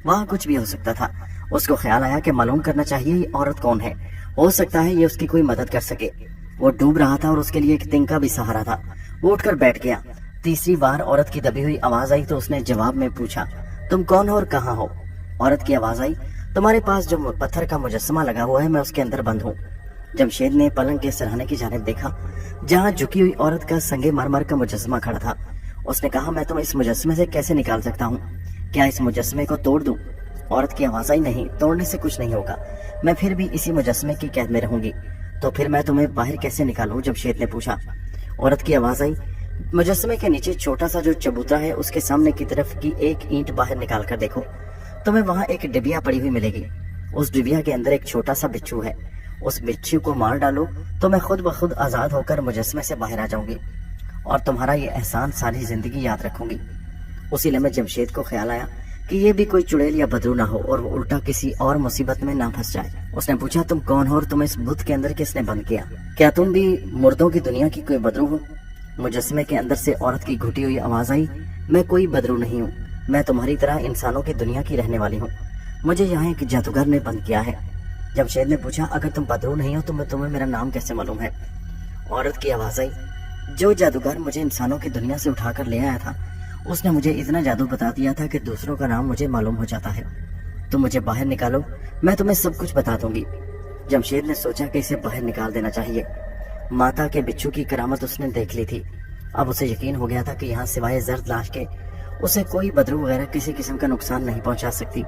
वहाँ कुछ भी हो सकता था। उसको ख्याल आया कि मालूम करना चाहिए ये औरत कौन है, हो सकता है ये उसकी कोई मदद कर सके। वो डूब रहा था और उसके लिए एक तिनका भी सहारा था। वो उठकर बैठ गया। तीसरी बार औरत की दबी हुई आवाज आई तो उसने जवाब में पूछा, तुम कौन हो और कहाँ हो? औरत की आवाज आई, तुम्हारे पास जो पत्थर का मुजस्समा लगा हुआ है, मैं उसके अंदर बंद हूँ। जमशेद ने पलंग के सिरहाने की जानिब देखा, जहाँ झुकी हुई औरत का संगे मरमर का मुजस्समा खड़ा था। उसने कहा, मैं तुम्हें इस मुजस्समे से कैसे निकाल सकता हूँ? क्या इस मुजस्समे को तोड़ दूं? औरत की आवाज आई, नहीं, तोड़ने से कुछ नहीं होगा, मैं फिर भी इसी मुजस्समे की कैद में रहूंगी। तो फिर मैं तुम्हें बाहर कैसे निकालूं? जमशेद ने पूछा। औरत की आवाज आई, मुजस्समे के नीचे छोटा सा जो चबूतरा है उसके सामने की तरफ की एक ईंट बाहर निकाल कर देखो, तुम्हें वहाँ एक डिबिया पड़ी हुई मिलेगी। उस डिबिया के अंदर एक छोटा सा बिच्छू है, उस बिच्छू को मार डालो तो मैं खुद ब खुद आजाद होकर मुजस्समे से बाहर आ जाऊंगी और तुम्हारा ये एहसान सारी जिंदगी याद रखूंगी। उसी लम्हे जमशेद को ख्याल आया कि ये भी कोई चुड़ैल या बदरू ना हो और वो उल्टा किसी और मुसीबत में ना फंस जाए। उसने पूछा, तुम कौन हो और तुम्हें इस बुत के अंदर किसने बंद किया? क्या तुम भी मुर्दों की दुनिया की कोई बदरू हो? मुजस्मे के अंदर से औरत की घुटी हुई आवाज आई, मैं कोई बदरू नहीं हूँ, मैं तुम्हारी तरह इंसानों की दुनिया की रहने वाली हूँ। मुझे यहाँ एक जादूगर ने बंद किया है। जमशेद ने पूछा, अगर तुम बदरू नहीं हो तो तुम्हें मेरा नाम कैसे मालूम है? औरत की आवाज आई, जो जादूगर मुझे इंसानों की दुनिया से उठाकर ले आया था उसने मुझे इतना जादू बता दिया था कि दूसरों का नाम मुझे मालूम हो जाता है। तुम मुझे बाहर निकालो, मैं तुम्हें सब कुछ बता दूंगी। जमशेद ने सोचा कि इसे बाहर निकाल देना चाहिए। माता के बिच्छू की करामत उसने देख ली थी। अब उसे यकीन हो गया था कि यहाँ सिवाय जर्द लाश के उसे कोई बदरू वगैरह किसी किस्म का नुकसान नहीं पहुंचा सकती।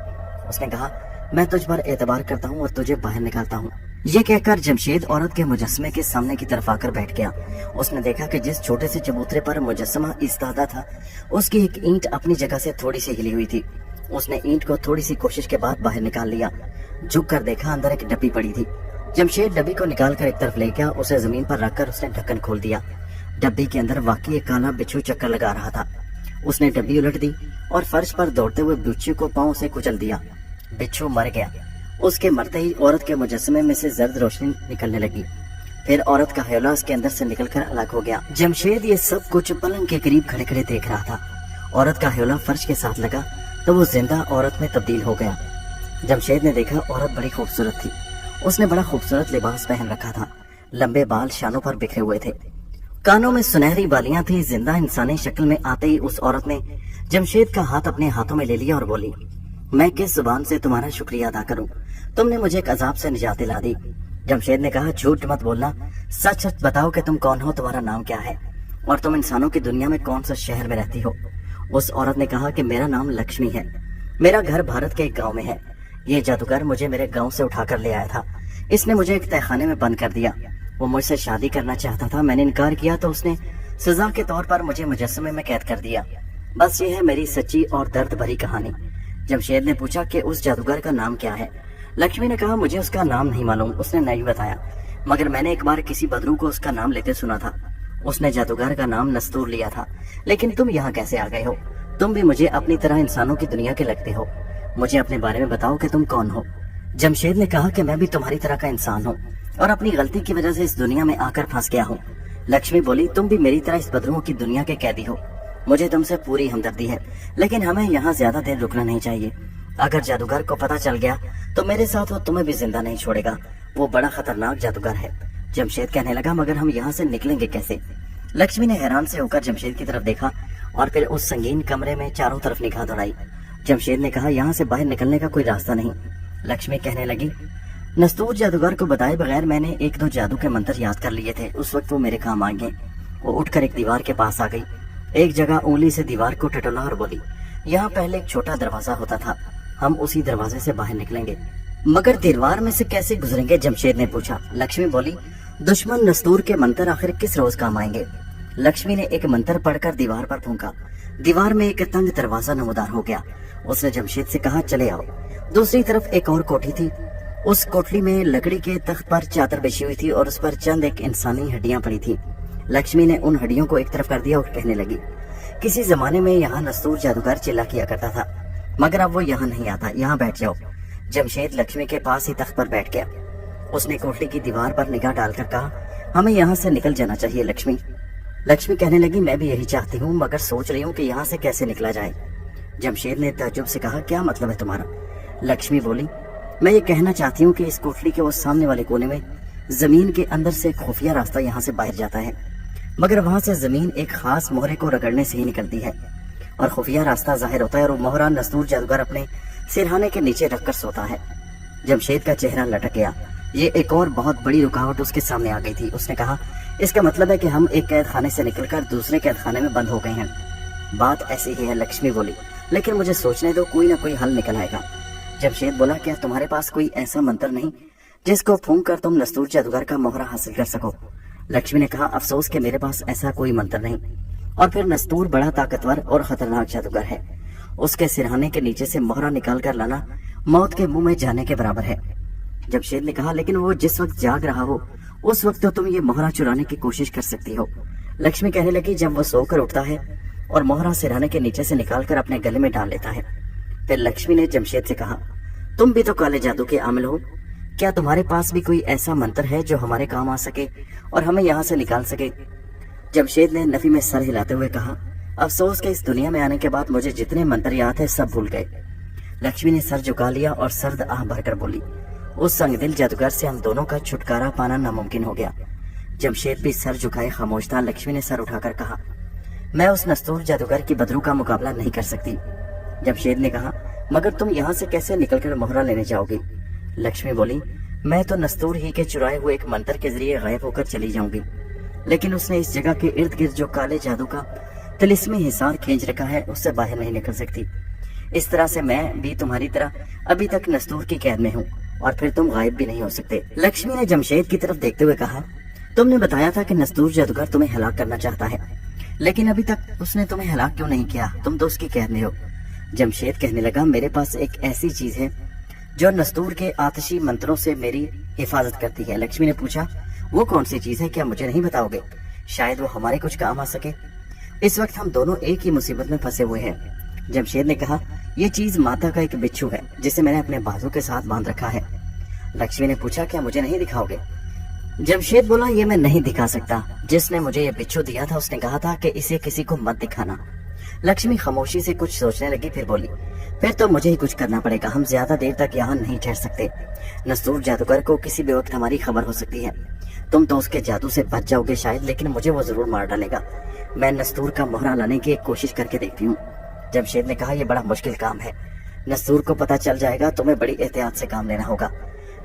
उसने कहा, मैं तुझ पर एतबार करता हूँ और तुझे बाहर निकालता हूँ। ये कहकर जमशेद औरत के मुजस्मे के सामने की तरफ आकर बैठ गया। उसने देखा कि जिस छोटे से चबूतरे पर मुजस्मा इस्तादा था उसकी एक ईंट अपनी जगह से थोड़ी सी हिली हुई थी। उसने ईंट को थोड़ी सी कोशिश के बाद बाहर निकाल लिया। झुक कर देखा, अंदर एक डब्बी पड़ी थी। जमशेद डब्बी को निकाल कर एक तरफ ले गया, उसे जमीन पर रखकर उसने ढक्कन खोल दिया। डब्बी के अंदर वाकई एक काला बिच्छू चक्कर लगा रहा था। उसने डब्बी उलट दी और फर्श पर दौड़ते हुए बिच्छू को पांव से कुचल दिया। बिच्छू मर गया। उसके मरते ही औरत के मुजस्मे में से जर्द रोशनी निकलने लगी। फिर औरत का हयोला उसके अंदर से निकलकर अलग हो गया। जमशेद ये सब कुछ पलंग के करीब खड़े खड़े देख रहा था। औरत का हयोला फर्श के साथ लगा तो वो जिंदा औरत में तब्दील हो गया। जमशेद ने देखा औरत बड़ी खूबसूरत थी। उसने बड़ा खूबसूरत लिबास पहन रखा था। लंबे बाल शानों पर बिखरे हुए थे, कानों में सुनहरी बालियां थी। जिंदा इंसानी शक्ल में आते ही उस औरत ने जमशेद का हाथ अपने हाथों में ले लिया और बोली, मैं किस जुबान से तुम्हारा शुक्रिया अदा करूं? तुमने मुझे एक अजाब से निजात दिला दी। जमशेद ने कहा, झूठ मत बोलना, सच सच बताओ कि तुम कौन हो, तुम्हारा नाम क्या है और तुम इंसानों की दुनिया में कौन सा शहर में रहती हो? उस औरत ने कहा कि मेरा नाम लक्ष्मी है, मेरा घर भारत के एक गाँव में है। ये जादूगर मुझे मेरे गाँव से उठाकर ले आया था। इसने मुझे एक तहखाने में बंद कर दिया। वो मुझसे शादी करना चाहता था, मैंने इनकार किया तो उसने सजा के तौर पर मुझे मुजस्समे में कैद कर दिया। बस ये है मेरी सच्ची और दर्द भरी कहानी। जमशेद ने पूछा कि उस जादूगर का नाम क्या है? लक्ष्मी ने कहा, मुझे उसका नाम नहीं मालूम, उसने नहीं बताया, मगर मैंने एक बार किसी बदरू को उसका नाम लेते सुना था। उसने जादूगर का नाम नस्तूर लिया था। लेकिन तुम यहाँ कैसे आ गए हो? तुम भी मुझे अपनी तरह इंसानों की दुनिया के लगते हो। मुझे अपने बारे में बताओ कि तुम कौन हो। जमशेद ने कहा कि मैं भी तुम्हारी तरह का इंसान हूँ और अपनी गलती की वजह से इस दुनिया में आकर फंस गया हूँ। लक्ष्मी बोली, तुम भी मेरी तरह इस बदरुओं की दुनिया के कैदी हो। मुझे तुमसे पूरी हमदर्दी है, लेकिन हमें यहाँ ज्यादा देर रुकना नहीं चाहिए। अगर जादूगर को पता चल गया तो मेरे साथ वो तुम्हें भी जिंदा नहीं छोड़ेगा। वो बड़ा खतरनाक जादूगर है। जमशेद कहने लगा, मगर हम यहाँ से निकलेंगे कैसे? लक्ष्मी ने हैरान से होकर जमशेद की तरफ देखा और फिर उस संगीन कमरे में चारों तरफ निगाह दौड़ाई। जमशेद ने कहा, यहाँ से बाहर निकलने का कोई रास्ता नहीं। लक्ष्मी कहने लगी, नस्तूर जादूगर को बताए बगैर मैंने एक दो जादू के मंत्र याद कर लिए थे, उस वक्त वो मेरे काम आ गए। वो उठकर एक दीवार के पास आ गई, एक जगह उंगली से दीवार को टटोला और बोली, यहाँ पहले एक छोटा दरवाजा होता था, हम उसी दरवाजे से बाहर निकलेंगे। मगर दीवार में से कैसे गुजरेंगे? जमशेद ने पूछा। लक्ष्मी बोली, दुश्मन नस्तूर के मंत्र आखिर किस रोज काम आएंगे? लक्ष्मी ने एक मंत्र पढ़कर दीवार पर फूंका। दीवार में एक तंग दरवाजा नमूदार हो गया। उसने जमशेद से कहा, चले आओ। दूसरी तरफ एक और कोठी थी। उस कोठरी में लकड़ी के तख्त पर चादर बिछी हुई थी और उस पर चंद एक इंसानी हड्डियां पड़ी थी। लक्ष्मी ने उन हड्डियों को एक तरफ कर दिया और कहने लगी, किसी जमाने में यहाँ नस्तूर जादूगर चिल्ला किया करता था, मगर अब वो यहाँ नहीं आता, यहाँ बैठ जाओ। जमशेद लक्ष्मी के पास ही तख्त पर बैठ गया। उसने कोठरी की दीवार पर निगाह डालकर कहा, हमें यहाँ से निकल जाना चाहिए लक्ष्मी। लक्ष्मी कहने लगी, मैं भी यही चाहती हूँ, मगर सोच रही हूँ कि यहाँ से कैसे निकला जाए। जमशेद ने ताज्जुब से कहा, क्या मतलब है तुम्हारा? लक्ष्मी बोली, मैं ये कहना चाहती हूँ कि इस कोठरी के वो सामने वाले कोने में जमीन के अंदर से एक खुफिया रास्ता यहाँ से बाहर जाता है, मगर वहां से जमीन एक खास मोहरे को रगड़ने से ही निकलती है और खुफिया रास्ता जाहिर होता है और वो मोहरा नस्तूर जादूगर अपने सिरहाने के नीचे रखकर सोता है। जमशेद का चेहरा लटक गया। ये एक और बहुत बड़ी रुकावट उसके सामने आ गई थी। उसने कहा, इसका मतलब है कि हम एक कैद खाने से निकलकर दूसरे कैद खाने में बंद हो गए हैं। बात ऐसी ही है, लक्ष्मी बोली, लेकिन मुझे सोचने दो, कोई ना कोई हल निकल आएगा। जमशेद बोला, क्या तुम्हारे पास कोई ऐसा मंत्र नहीं जिसको फूंक कर तुम नस्तूर जादूगर का मोहरा हासिल कर सको? लक्ष्मी ने कहा, अफसोस कि मेरे पास ऐसा कोई मंत्र नहीं। और फिर नस्तूर बड़ा ताकतवर और खतरनाक जादूगर है। उसके सिरहाने के नीचे से मोहरा निकाल कर लाना मौत के मुंह में जाने के बराबर है। जमशेद ने कहा, लेकिन वो जिस वक्त जाग रहा हो उस वक्त तो तुम ये मोहरा चुराने की कोशिश कर सकती हो। लक्ष्मी कहने लगी, जब वो सोकर उठता है और मोहरा सिरहाने के नीचे से निकाल कर अपने गले में डाल लेता है پھر لکشمی نے جمشید سے کہا، تم بھی تو کالے جادو کے عامل ہو، کیا تمہارے پاس بھی کوئی ایسا منتر ہے جو ہمارے کام آ سکے اور ہمیں یہاں سے نکال سکے؟ جمشید نے نفی میں سر ہلاتے ہوئے کہا، افسوس کہ اس دنیا میں آنے کے بعد مجھے جتنے منتر یاد ہیں سب بھول گئے۔ لکشمی نے سر جھکا لیا اور سرد آہ بھر کر بولی، اس سنگ دل جادوگر سے ہم دونوں کا چھٹکارا پانا ناممکن ہو گیا۔ جمشید بھی سر جھکائے خاموش تھا۔ لکشمی نے سر اٹھا کر کہا، میں اس نستور جادوگر کی بدرو کا مقابلہ نہیں کر سکتی۔ جمشید نے کہا، مگر تم یہاں سے کیسے نکل کر مہرہ لینے جاؤ گی؟ لکشمی بولی، میں تو نستور ہی کے چرائے ہوئے ایک منتر کے ذریعے غائب ہو کر چلی جاؤں گی، لیکن اس نے اس جگہ کے ارد گرد جو کالے جادو کا طلسمی حصار کھینچ رکھا ہے اس سے باہر نہیں نکل سکتی۔ اس طرح سے میں بھی تمہاری طرح ابھی تک نستور کی قید میں ہوں اور پھر تم غائب بھی نہیں ہو سکتے۔ لکشمی نے جمشید کی طرف دیکھتے ہوئے کہا، تم نے بتایا تھا کہ نستور جادوگر تمہیں ہلاک کرنا چاہتا ہے، لیکن ابھی تک اس نے تمہیں ہلاک کیوں نہیں کیا؟ تم تو اس کی قید میں ہو۔ جمشید کہنے لگا، میرے پاس ایک ایسی چیز ہے جو نستور کے آتشی منتروں سے میری حفاظت کرتی ہے۔ لکشمی نے پوچھا، وہ کون سی چیز ہے؟ کیا مجھے نہیں بتاؤ گے؟ شاید وہ ہمارے کچھ کام آ سکے۔ اس وقت ہم دونوں ایک ہی مصیبت میں پھنسے ہوئے ہیں۔ جمشید نے کہا، یہ چیز ماتا کا ایک بچھو ہے جسے میں نے اپنے بازو کے ساتھ باندھ رکھا ہے۔ لکشمی نے پوچھا، کیا مجھے نہیں دکھاؤ گے؟ جمشید بولا، یہ میں نہیں دکھا سکتا۔ جس نے مجھے یہ بچھو دیا تھا اس نے کہا تھا کہ اسے کسی کو مت دکھانا۔ لکشمی خاموشی سے کچھ سوچنے لگی، پھر بولی، پھر تو مجھے ہی کچھ کرنا پڑے گا، ہم زیادہ دیر تک یہاں نہیں ٹھہر سکتے۔ نستور جادوگر کو کسی بھی وقت ہماری خبر ہو سکتی ہے۔ تم تو اس کے جادو سے بچ جاؤ گے شاید، لیکن مجھے وہ ضرور مار ڈالے گا۔ میں نستور کا مہرہ لانے کی ایک کوشش کر کے دیکھتی ہوں۔ جمشید نے کہا، یہ بڑا مشکل کام ہے، نستور کو پتہ چل جائے گا، تمہیں بڑی احتیاط سے کام لینا ہوگا۔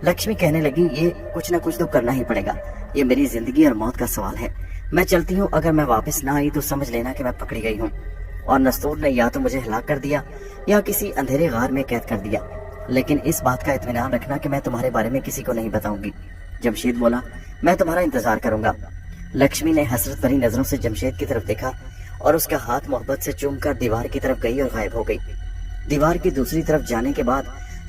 لکشمی کہنے لگی، یہ کچھ نہ کچھ تو کرنا ہی پڑے گا، یہ میری زندگی اور موت کا سوال ہے۔ میں چلتی ہوں، اگر میں واپس نہ آئی تو سمجھ لینا کہ میں پکڑی گئی ہوں اور نستور نے یا تو مجھے ہلاک کر دیا یا کسی اندھیرے غار میں قید کر دیا، لیکن اس بات کا اطمینان رکھنا کہ میں تمہارے بارے میں کسی کو نہیں بتاؤں گی۔ جمشید بولا، میں تمہارا انتظار کروں گا۔ لکشمی نے حسرت بھری نظروں سے جمشید کی طرف دیکھا اور اس کا ہاتھ محبت سے چوم کر دیوار کی طرف گئی اور غائب ہو گئی۔ دیوار کی دوسری طرف جانے کے بعد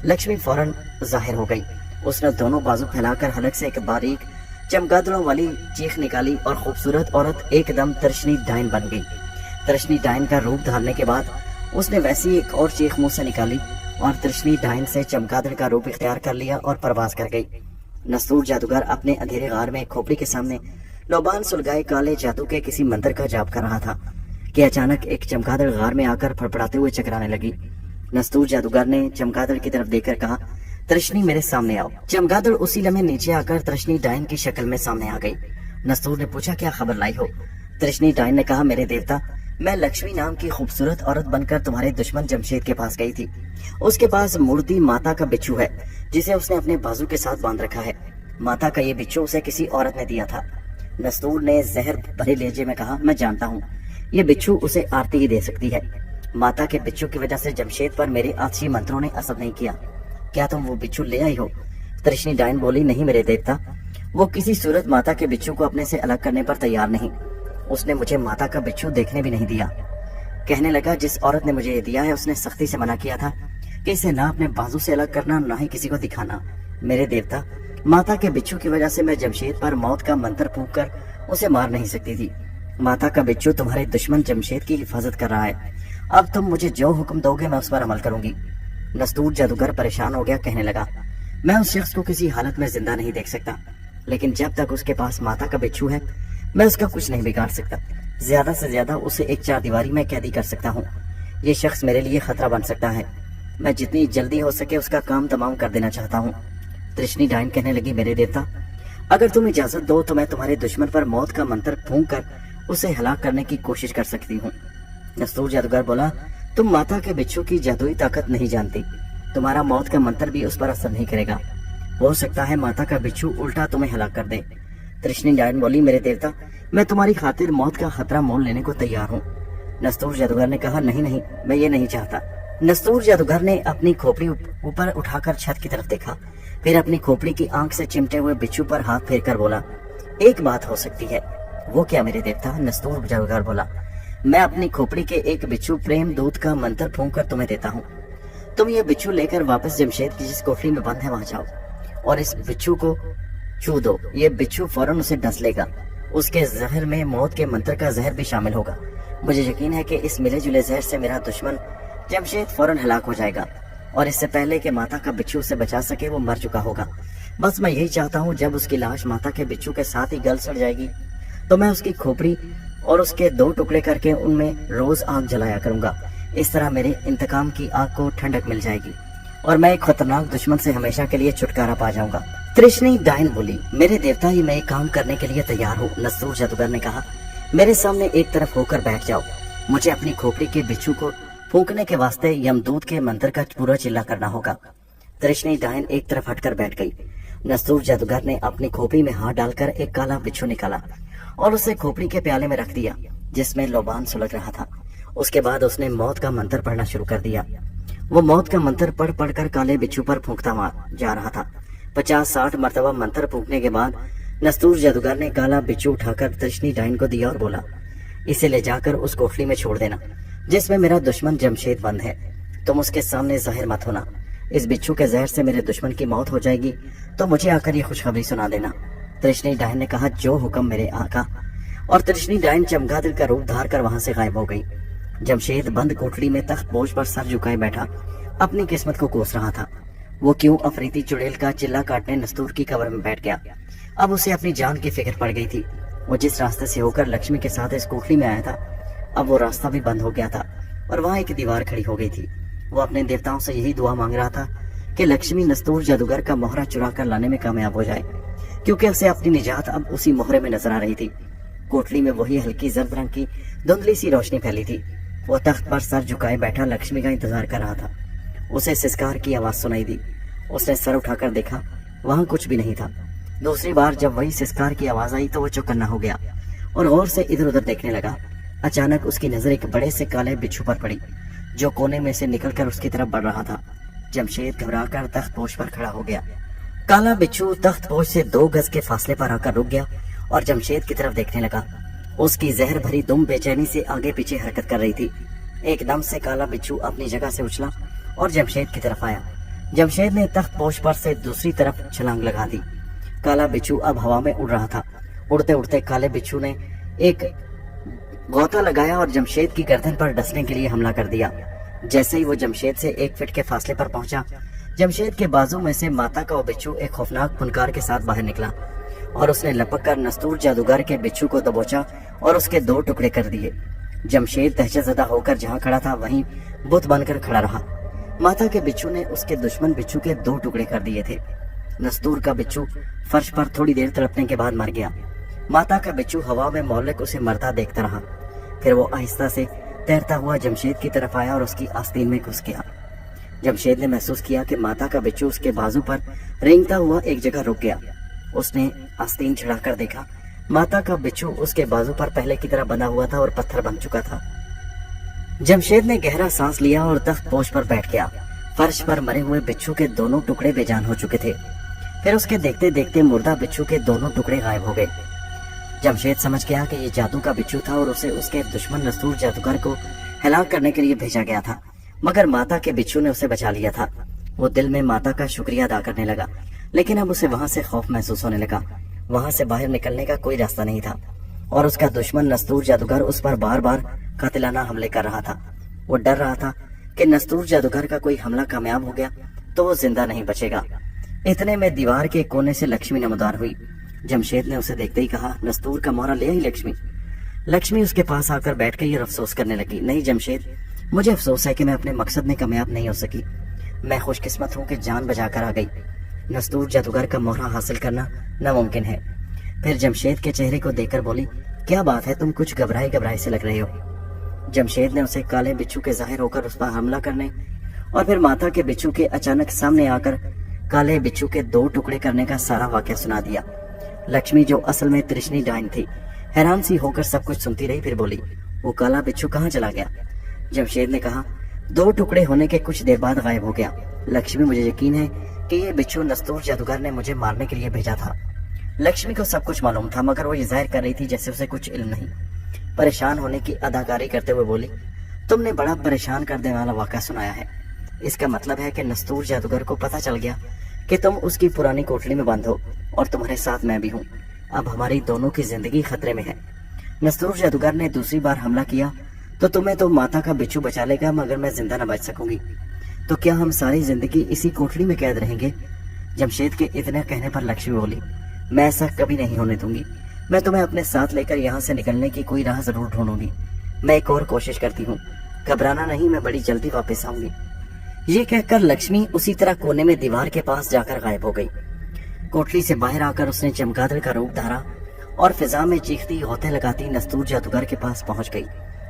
لکشمی فوراً ظاہر ہو گئی۔ اس نے دونوں بازو پھیلا کر حلق سے ایک باریک چمگادڑوں والی چیخ نکالی اور خوبصورت عورت ایک دم ترشنی ڈائن بن گئی۔ ترشنی ڈائن کا روپ دھارنے کے بعد اس نے ویسی ایک اور چیخ منہ سے نکالی اور ترشنی ڈائن سے چمگادڑ کا روپ اختیار کر لیا اور پرواز کر گئی۔ نستور جادوگر اپنے اندھیرے غار میں کھوپڑی کے سامنے لوبان سلگائے کالے جادو کے کسی منتر کا جاپ کر رہا تھا کہ اچانک ایک چمگادڑ غار میں آ کر پھڑپڑاتے ہوئے چکرانے لگی۔ نستور جادوگر نے چمگادڑ کی طرف دیکھ کر کہا، ترشنی میرے سامنے آؤ۔ چمگادڑ اسی لمحے نیچے آ کر ترشنی ڈائن کی شکل میں سامنے آ گئی۔ نستور نے پوچھا، کیا خبر لائی ہو؟ ترشنی ڈائن نے کہا، میرے دیوتا، میں لکشمی نام کی خوبصورت عورت بن کر تمہارے دشمن جمشید کے پاس گئی تھی۔ اس کے پاس مورتی ماتا کا بچھو ہے جسے اس نے اپنے بازو کے ساتھ باندھ رکھا ہے۔ ماتا کا یہ بچھو اسے کسی عورت نے دیا تھا۔ نستور نے زہر بھرے لہجے میں کہا، میں جانتا ہوں یہ بچھو اسے آرتی ہی دے سکتی ہے۔ ماتا کے بچھو کی وجہ سے جمشید پر میرے آتشی منتروں نے اثر نہیں کیا۔ کیا تم وہ بچھو لے آئی ہو؟ ترشنی ڈائن بولی، نہیں میرے دیوتا، وہ کسی صورت ماتا کے بچھو کو اپنے سے الگ کرنے پر تیار نہیں۔ اس نے مجھے ماتا کا بچھو دیکھنے بھی نہیں دیا۔ کہنے لگا، جس عورت نے مجھے یہ دیا ہے اس نے سختی سے منع کیا تھا کہ اسے نہ اپنے بازو سے الگ کرنا نہ ہی کسی کو دکھانا۔ میرے دیوتا، ماتا کے بچھو کی وجہ سے میں جمشید پر موت کا منتر پھونک کر اسے مار نہیں سکتی تھی۔ ماتا کا بچھو تمہارے دشمن جمشید کی حفاظت کر رہا ہے۔ اب تم مجھے جو حکم دو گے میں اس پر عمل کروں گی۔ نستور جادوگر پریشان ہو گیا، کہنے لگا، میں اس شخص کو کسی حالت میں زندہ نہیں دیکھ سکتا، لیکن جب تک اس کے پاس ماتا کا بچھو ہے میں اس کا کچھ نہیں بگاڑ سکتا۔ زیادہ سے زیادہ اسے ایک چار دیواری میں قیدی کر سکتا ہوں۔ یہ شخص میرے لیے خطرہ بن سکتا ہے، میں جتنی جلدی ہو سکے اس کا کام تمام کر دینا چاہتا ہوں۔ ترشنی ڈائن کہنے لگی، میرے دیوتا، اگر تم اجازت دو تو میں تمہارے دشمن پر موت کا منتر پھونک کر اسے ہلاک کرنے کی کوشش کر سکتی ہوں۔ نستور جادوگر بولا، تم ماتا کے بچھو کی جادوئی طاقت نہیں جانتی، تمہارا موت کا منتر بھی اس پر اثر نہیں کرے گا، ہو سکتا ہے ماتا کا بچھو الٹا تمہیں ہلاک کر دے۔ ترشنی ڈائن بولی، میرے دیوتا، میں تمہاری خاطر موت کا خطرہ مول لینے کو تیار ہوں۔ نستور جادوگر نے کہا، نہیں، میں یہ نہیں چاہتا۔ نستور جادوگر نے اپنی کھوپڑی اوپر اٹھا کر چھت کی طرف دیکھا، پھر اپنی کھوپڑی کی آنکھ سے چمٹے ہوئے بچھو پر ہاتھ پھیر کر بولا، ایک بات ہو سکتی ہے۔ وہ کیا میرے دیوتا؟ نستور جادوگر بولا، میں اپنی کھوپڑی کے ایک بچھو پریم دودھ کا منتر پھونک کر تمہیں دیتا ہوں، تم یہ بچھو لے کر واپس جمشید کی جس کوٹری میں بند ہے وہاں جاؤ اور اس بچھو کو چھو دو، یہ بچھو فوراً اسے ڈس لے گا، اس کے زہر میں موت کے منتر کا زہر بھی شامل ہوگا۔ مجھے یقین ہے کہ اس ملے جلے زہر سے میرا دشمن जमशेद फौरन हलाक हो जाएगा और इससे पहले कि माता का बिच्छू उसे बचा सके वो मर चुका होगा। बस मैं यही चाहता हूँ जब उसकी लाश माता के बिच्छू के साथ ही गल सड़ जाएगी तो मैं उसकी खोपड़ी और उसके 2 टुकड़े करके उनमें रोज आग जलाया करूंगा। इस तरह मेरे इंतकाम की आग को ठंडक मिल जाएगी और मैं एक खतरनाक दुश्मन से हमेशा के लिए छुटकारा पा जाऊंगा। तृष्णी डायन बोली, मेरे देवता ही मैं काम करने के लिए तैयार हूँ। नस्तूर जादूगर ने कहा, मेरे सामने एक तरफ होकर बैठ जाओ। मुझे अपनी खोपड़ी के बिच्छू को फूंकने के वास्ते यमदूत के मंत्र का पूरा चिल्ला करना होगा। तृष्णी डायन एक तरफ हटकर बैठ गई। नस्तूर जादूगर ने अपनी खोपड़ी में हाथ डालकर एक काला बिच्छू निकाला और उसे खोपड़ी के प्याले में रख दिया जिसमें लोबान सुलग रहा था। उसके बाद उसने मौत का मंत्र पढ़ना शुरू कर दिया। वो मौत का मंत्र पढ़ पढ़कर काले बिच्छू पर फूंकता जा रहा था। 50-60 मरतबा मंत्र फूंकने के बाद नस्तूर जादूगर ने काला बिच्छू उठाकर तृष्णी डायन को दिया और बोला, इसे ले जाकर उस कोठरी में छोड़ देना जिसमें मेरा दुश्मन जमशेद बंद है। तुम उसके सामने जाहिर मत होना। इस बिच्छू के जहर से मेरे दुश्मन की मौत हो जाएगी तो मुझे आकर ये खुशखबरी सुना देना। तृष्णी डायन ने कहा, जो हुक्म मेरे आका। और तृष्णी डायन चमगादड़ का रूप धार कर वहां से गायब हो गई। जमशेद बंद कोठरी में तख्त बोझ पर सर झुकाए बैठा अपनी किस्मत को कोस रहा था। वो क्यों अफरीती चुड़ैल का चिल्ला काटने नस्तूर की कब्र में बैठ गया। अब उसे अपनी जान की फिक्र पड़ गई थी। वो जिस रास्ते से होकर लक्ष्मी के साथ इस कोठरी में आया था अब वो रास्ता भी बंद हो गया था और वहाँ एक दीवार खड़ी हो गई थी। वो अपने देवताओं से यही दुआ मांग रहा था कि लक्ष्मी नस्तूर जादूगर का मोहरा चुरा कर लाने में कामयाब हो जाए, क्योंकि उसे अपनी निजात अब उसी मोहरे में नजर आ रही थी। कोठरी में वही हल्की जर्द रंग की धुंधली सी रोशनी फैली थी। वो तख्त पर सर झुकाए बैठा लक्ष्मी का इंतजार कर रहा था। उसे सिसकार की आवाज सुनाई दी। उसने सर उठाकर देखा, वहां कुछ भी नहीं था। दूसरी बार जब वही सिसकार की आवाज आई तो वो चौकन्ना हो गया और गौर से इधर उधर देखने लगा। अचानक उसकी नजर एक बड़े से काले बिच्छू पर पड़ी जो कोने में से निकलकर उसकी तरफ बढ़ रहा था। जमशेद घबराकर तख्त पोश पर खड़ा हो गया। काला बिच्छू तख्त पोश से 2 गज के फासले पर आकर रुक गया और जमशेद की तरफ देखने लगा। उसकी जहर भरी दुम बेचैनी से आगे पीछे हरकत कर रही थी। एकदम से काला बिच्छू अपनी जगह से उछला और जमशेद की तरफ आया। जमशेद ने तख्त पोश पर से दूसरी तरफ छलांग लगा दी। काला बिच्छू अब हवा में उड़ रहा था। उड़ते उड़ते काले बिच्छू ने एक गोता लगाया और जमशेद की गर्दन पर डसने के लिए हमला कर दिया। जैसे ही वो जमशेद से 1 फीट के फासले पर पहुंचा, जमशेद के बाजू में से माता का वो बिच्छू एक खौफनाक फुनकार के साथ बाहर निकला और उसने लपक कर नस्तूर जादूगर के बिच्छू को दबोचा और उसके 2 टुकड़े कर दिए। जमशेद दहशतज़दा होकर जहां खड़ा था वहीं बुत बनकर खड़ा रहा। माता के बिच्छू ने उसके दुश्मन बिच्छू के 2 टुकड़े कर दिए थे। नस्तूर का बिच्छू फर्श पर थोड़ी देर तड़पने के बाद मर गया। माता का बिच्छू हवा में मौलिक उसे मरता देखता रहा। फिर वो आहिस्ता से तैरता हुआ जमशेद की तरफ आया और उसकी आस्तीन में घुस गया। जमशेद ने महसूस किया कि माता का बिच्छू उसके बाजू पर रेंगता हुआ एक जगह रुक गया। उसने आस्तीन छिड़ाकर देखा, माता का बिच्छू उसके बाजू पर पहले की तरह बना हुआ था और पत्थर बन चुका था। जमशेद ने गहरा सांस लिया और तख्त पोश पर बैठ गया। फर्श पर मरे हुए बिच्छू के 2 टुकड़े बेजान हो चुके थे। फिर उसके देखते देखते मुर्दा बिच्छू के 2 टुकड़े गायब हो गए। जमशेद समझ गया कि ये जादू का बिच्छू था और उसे उसके दुश्मन नस्तूर जादूगर को हलाक करने के लिए भेजा गया था, मगर माता के बिच्छू ने उसे बचा लिया था। वो दिल में माता का शुक्रिया अदा करने लगा, लेकिन अब उसे वहां से खौफ महसूस होने लगा। वहां से बाहर निकलने का कोई रास्ता नहीं था और उसका दुश्मन नस्तूर जादूगर उस पर बार बार कातिलाना हमले कर रहा था। वो डर रहा था कि नस्तूर जादूगर का कोई हमला कामयाब हो गया तो वो जिंदा नहीं बचेगा। इतने में दीवार के कोने से लक्ष्मी नमदार हुई। जमशेद ने उसे देखते ही कहा, नस्तूर का मोहरा ले आई लक्ष्मी। लक्ष्मी उसके पास आकर बैठ गई और अफसोस करने लगी। नहीं जमशेद, मुझे अफसोस है कि मैं अपने मकसद में कामयाब नहीं हो सकी। मैं खुशकिस्मत हूँ कि जान बचा कर आ गई। नस्तूर जादूगर का मोहरा हासिल करना नामुमकिन है। फिर जमशेद के चेहरे को देखकर बोली, क्या बात है, तुम कुछ घबराए घबराए से लग रहे हो। जमशेद ने उसे काले बिच्छू के जाहिर होकर उस पर हमला करने और फिर माता के बिच्छू के अचानक सामने आकर काले बिच्छू के 2 टुकड़े करने का सारा वाकया सुना दिया। लक्ष्मी, जो असल में तृष्णी डायन थी, हैरान सी होकर सब कुछ सुनती रही। फिर बोली, वो काला बिच्छू कहाँ चला गया? जमशेद ने कहा, 2 टुकड़े होने के कुछ देर बाद गायब हो गया। लक्ष्मी, मुझे यकीन है कि ये बिच्छू नस्तूर जादूगर ने मुझे मारने के लिए भेजा था। लक्ष्मी को सब कुछ मालूम था, मगर वो ये जाहिर कर रही थी जैसे उसे कुछ इल्म नहीं। परेशान होने की अदाकारी करते हुए बोली, तुमने बड़ा परेशान कर देने वाला वाक़या सुनाया है। इसका मतलब है कि नस्तूर जादूगर को पता चल गया कि तुम उसकी पुरानी कोठरी में बंद हो और तुम्हारे साथ मैं भी हूँ। अब हमारी दोनों की जिंदगी खतरे में है। नस्तूर जादूगर ने दूसरी बार हमला किया तो तुम्हें तो माता का बिच्छू बचा लेगा, मगर मैं जिंदा न बच सकूंगी। तो क्या हम सारी जिंदगी इसी कोठरी में कैद रहेंगे? जमशेद के इतने कहने पर लक्ष्मी बोली, मैं ऐसा कभी नहीं होने दूंगी। मैं तुम्हें अपने साथ लेकर यहाँ से निकलने की कोई राह जरूर ढूंढूंगी। मैं एक और कोशिश करती हूँ, घबराना नहीं, मैं बड़ी जल्दी वापस आऊंगी। ये कहकर लक्ष्मी उसी तरह कोने में दीवार के पास जाकर गायब हो गई। कोठरी से बाहर आकर उसने चमगादड़ का रूप धारा और फिजा में चीखती होते लगाती नस्तूर जादूगर के पास पहुंच गई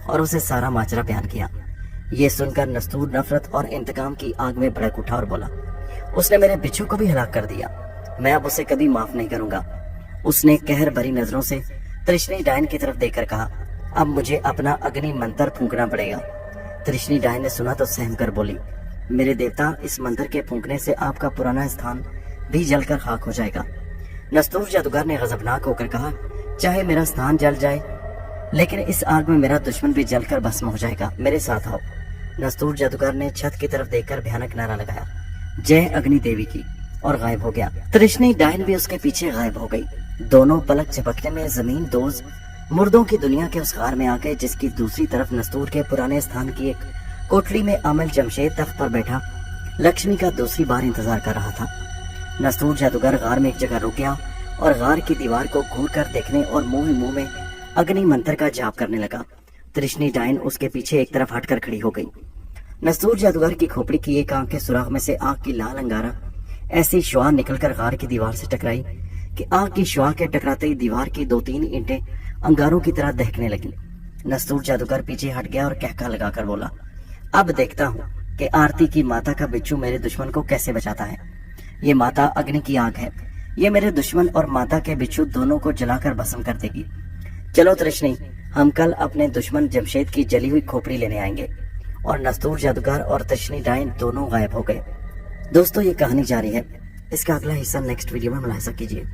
और उसे सारा माजरा बयान किया। ये सुनकर नस्तूर नफरत और इंतकाम की आग में भड़क उठा और बोला, उसने मेरे बिच्छू को भी हलाक कर दिया, मैं अब उसे कभी माफ नहीं करूंगा। उसने कहर भरी नजरों से तृष्णी डायन की तरफ देखकर कहा, अब मुझे अपना अग्नि मंत्र फूंकना पड़ेगा। तृष्णी डायन ने सुना तो सहम कर बोली, मेरे देवता, इस मंत्र के फूंकने से आपका पुराना स्थान भी जलकर खाक हो जाएगा। नस्तूर जादूगर ने गजबनाक होकर कहा, चाहे मेरा स्थान जल जाए, लेकिन इस आग में मेरा दुश्मन भी जलकर भस्म हो जाएगा, मेरे साथ आओ। नस्तूर जादूगर ने छत की तरफ देखकर भयानक नारा लगाया, जय अग्नि देवी की, और गायब हो गया। तृष्णी डायन भी उसके पीछे गायब हो गई। दोनों पलक झपकने में जमीन दोज मुर्दों की दुनिया के उस गार में आ गए, जिसकी दूसरी तरफ नस्तूर के पुराने स्थान की एक कोठरी में अमल जमशेद तख्त पर बैठा लक्ष्मी का दूसरी बार इंतजार कर रहा था। नस्तूर जादूगर गार में एक जगह रुक गया और गार की दीवार को घूर कर देखने और मुंह में अग्नि मंत्र का जाप करने लगा। तृष्णी डायन उसके पीछे एक तरफ हटकर खड़ी हो गई। नस्तूर जादूगर की खोपड़ी की एक आंख के सुराख में से आग की लाल अंगारा ऐसी शुआ निकलकर गार की दीवार से टकराई कि आग की शुआ के टकराते ही दीवार की 2-3 ईंटें अंगारों की तरह दहकने लगी। नस्तूर जादूगर पीछे हट गया और कहका लगाकर बोला, अब देखता हूँ कि आरती की माता का बिच्छू मेरे दुश्मन को कैसे बचाता है। ये माता अग्नि की आग है, ये मेरे दुश्मन और माता के बिच्छू दोनों को जलाकर भस्म कर देगी। चलो तृष्णी, हम कल अपने दुश्मन जमशेद की जली हुई खोपड़ी लेने आएंगे। और नस्तूर जादूगर और तृष्णी डायन दोनों गायब हो गए। दोस्तों, ये कहानी जारी है, इसका अगला हिस्सा नेक्स्ट वीडियो में मुलाहिजा कीजिए।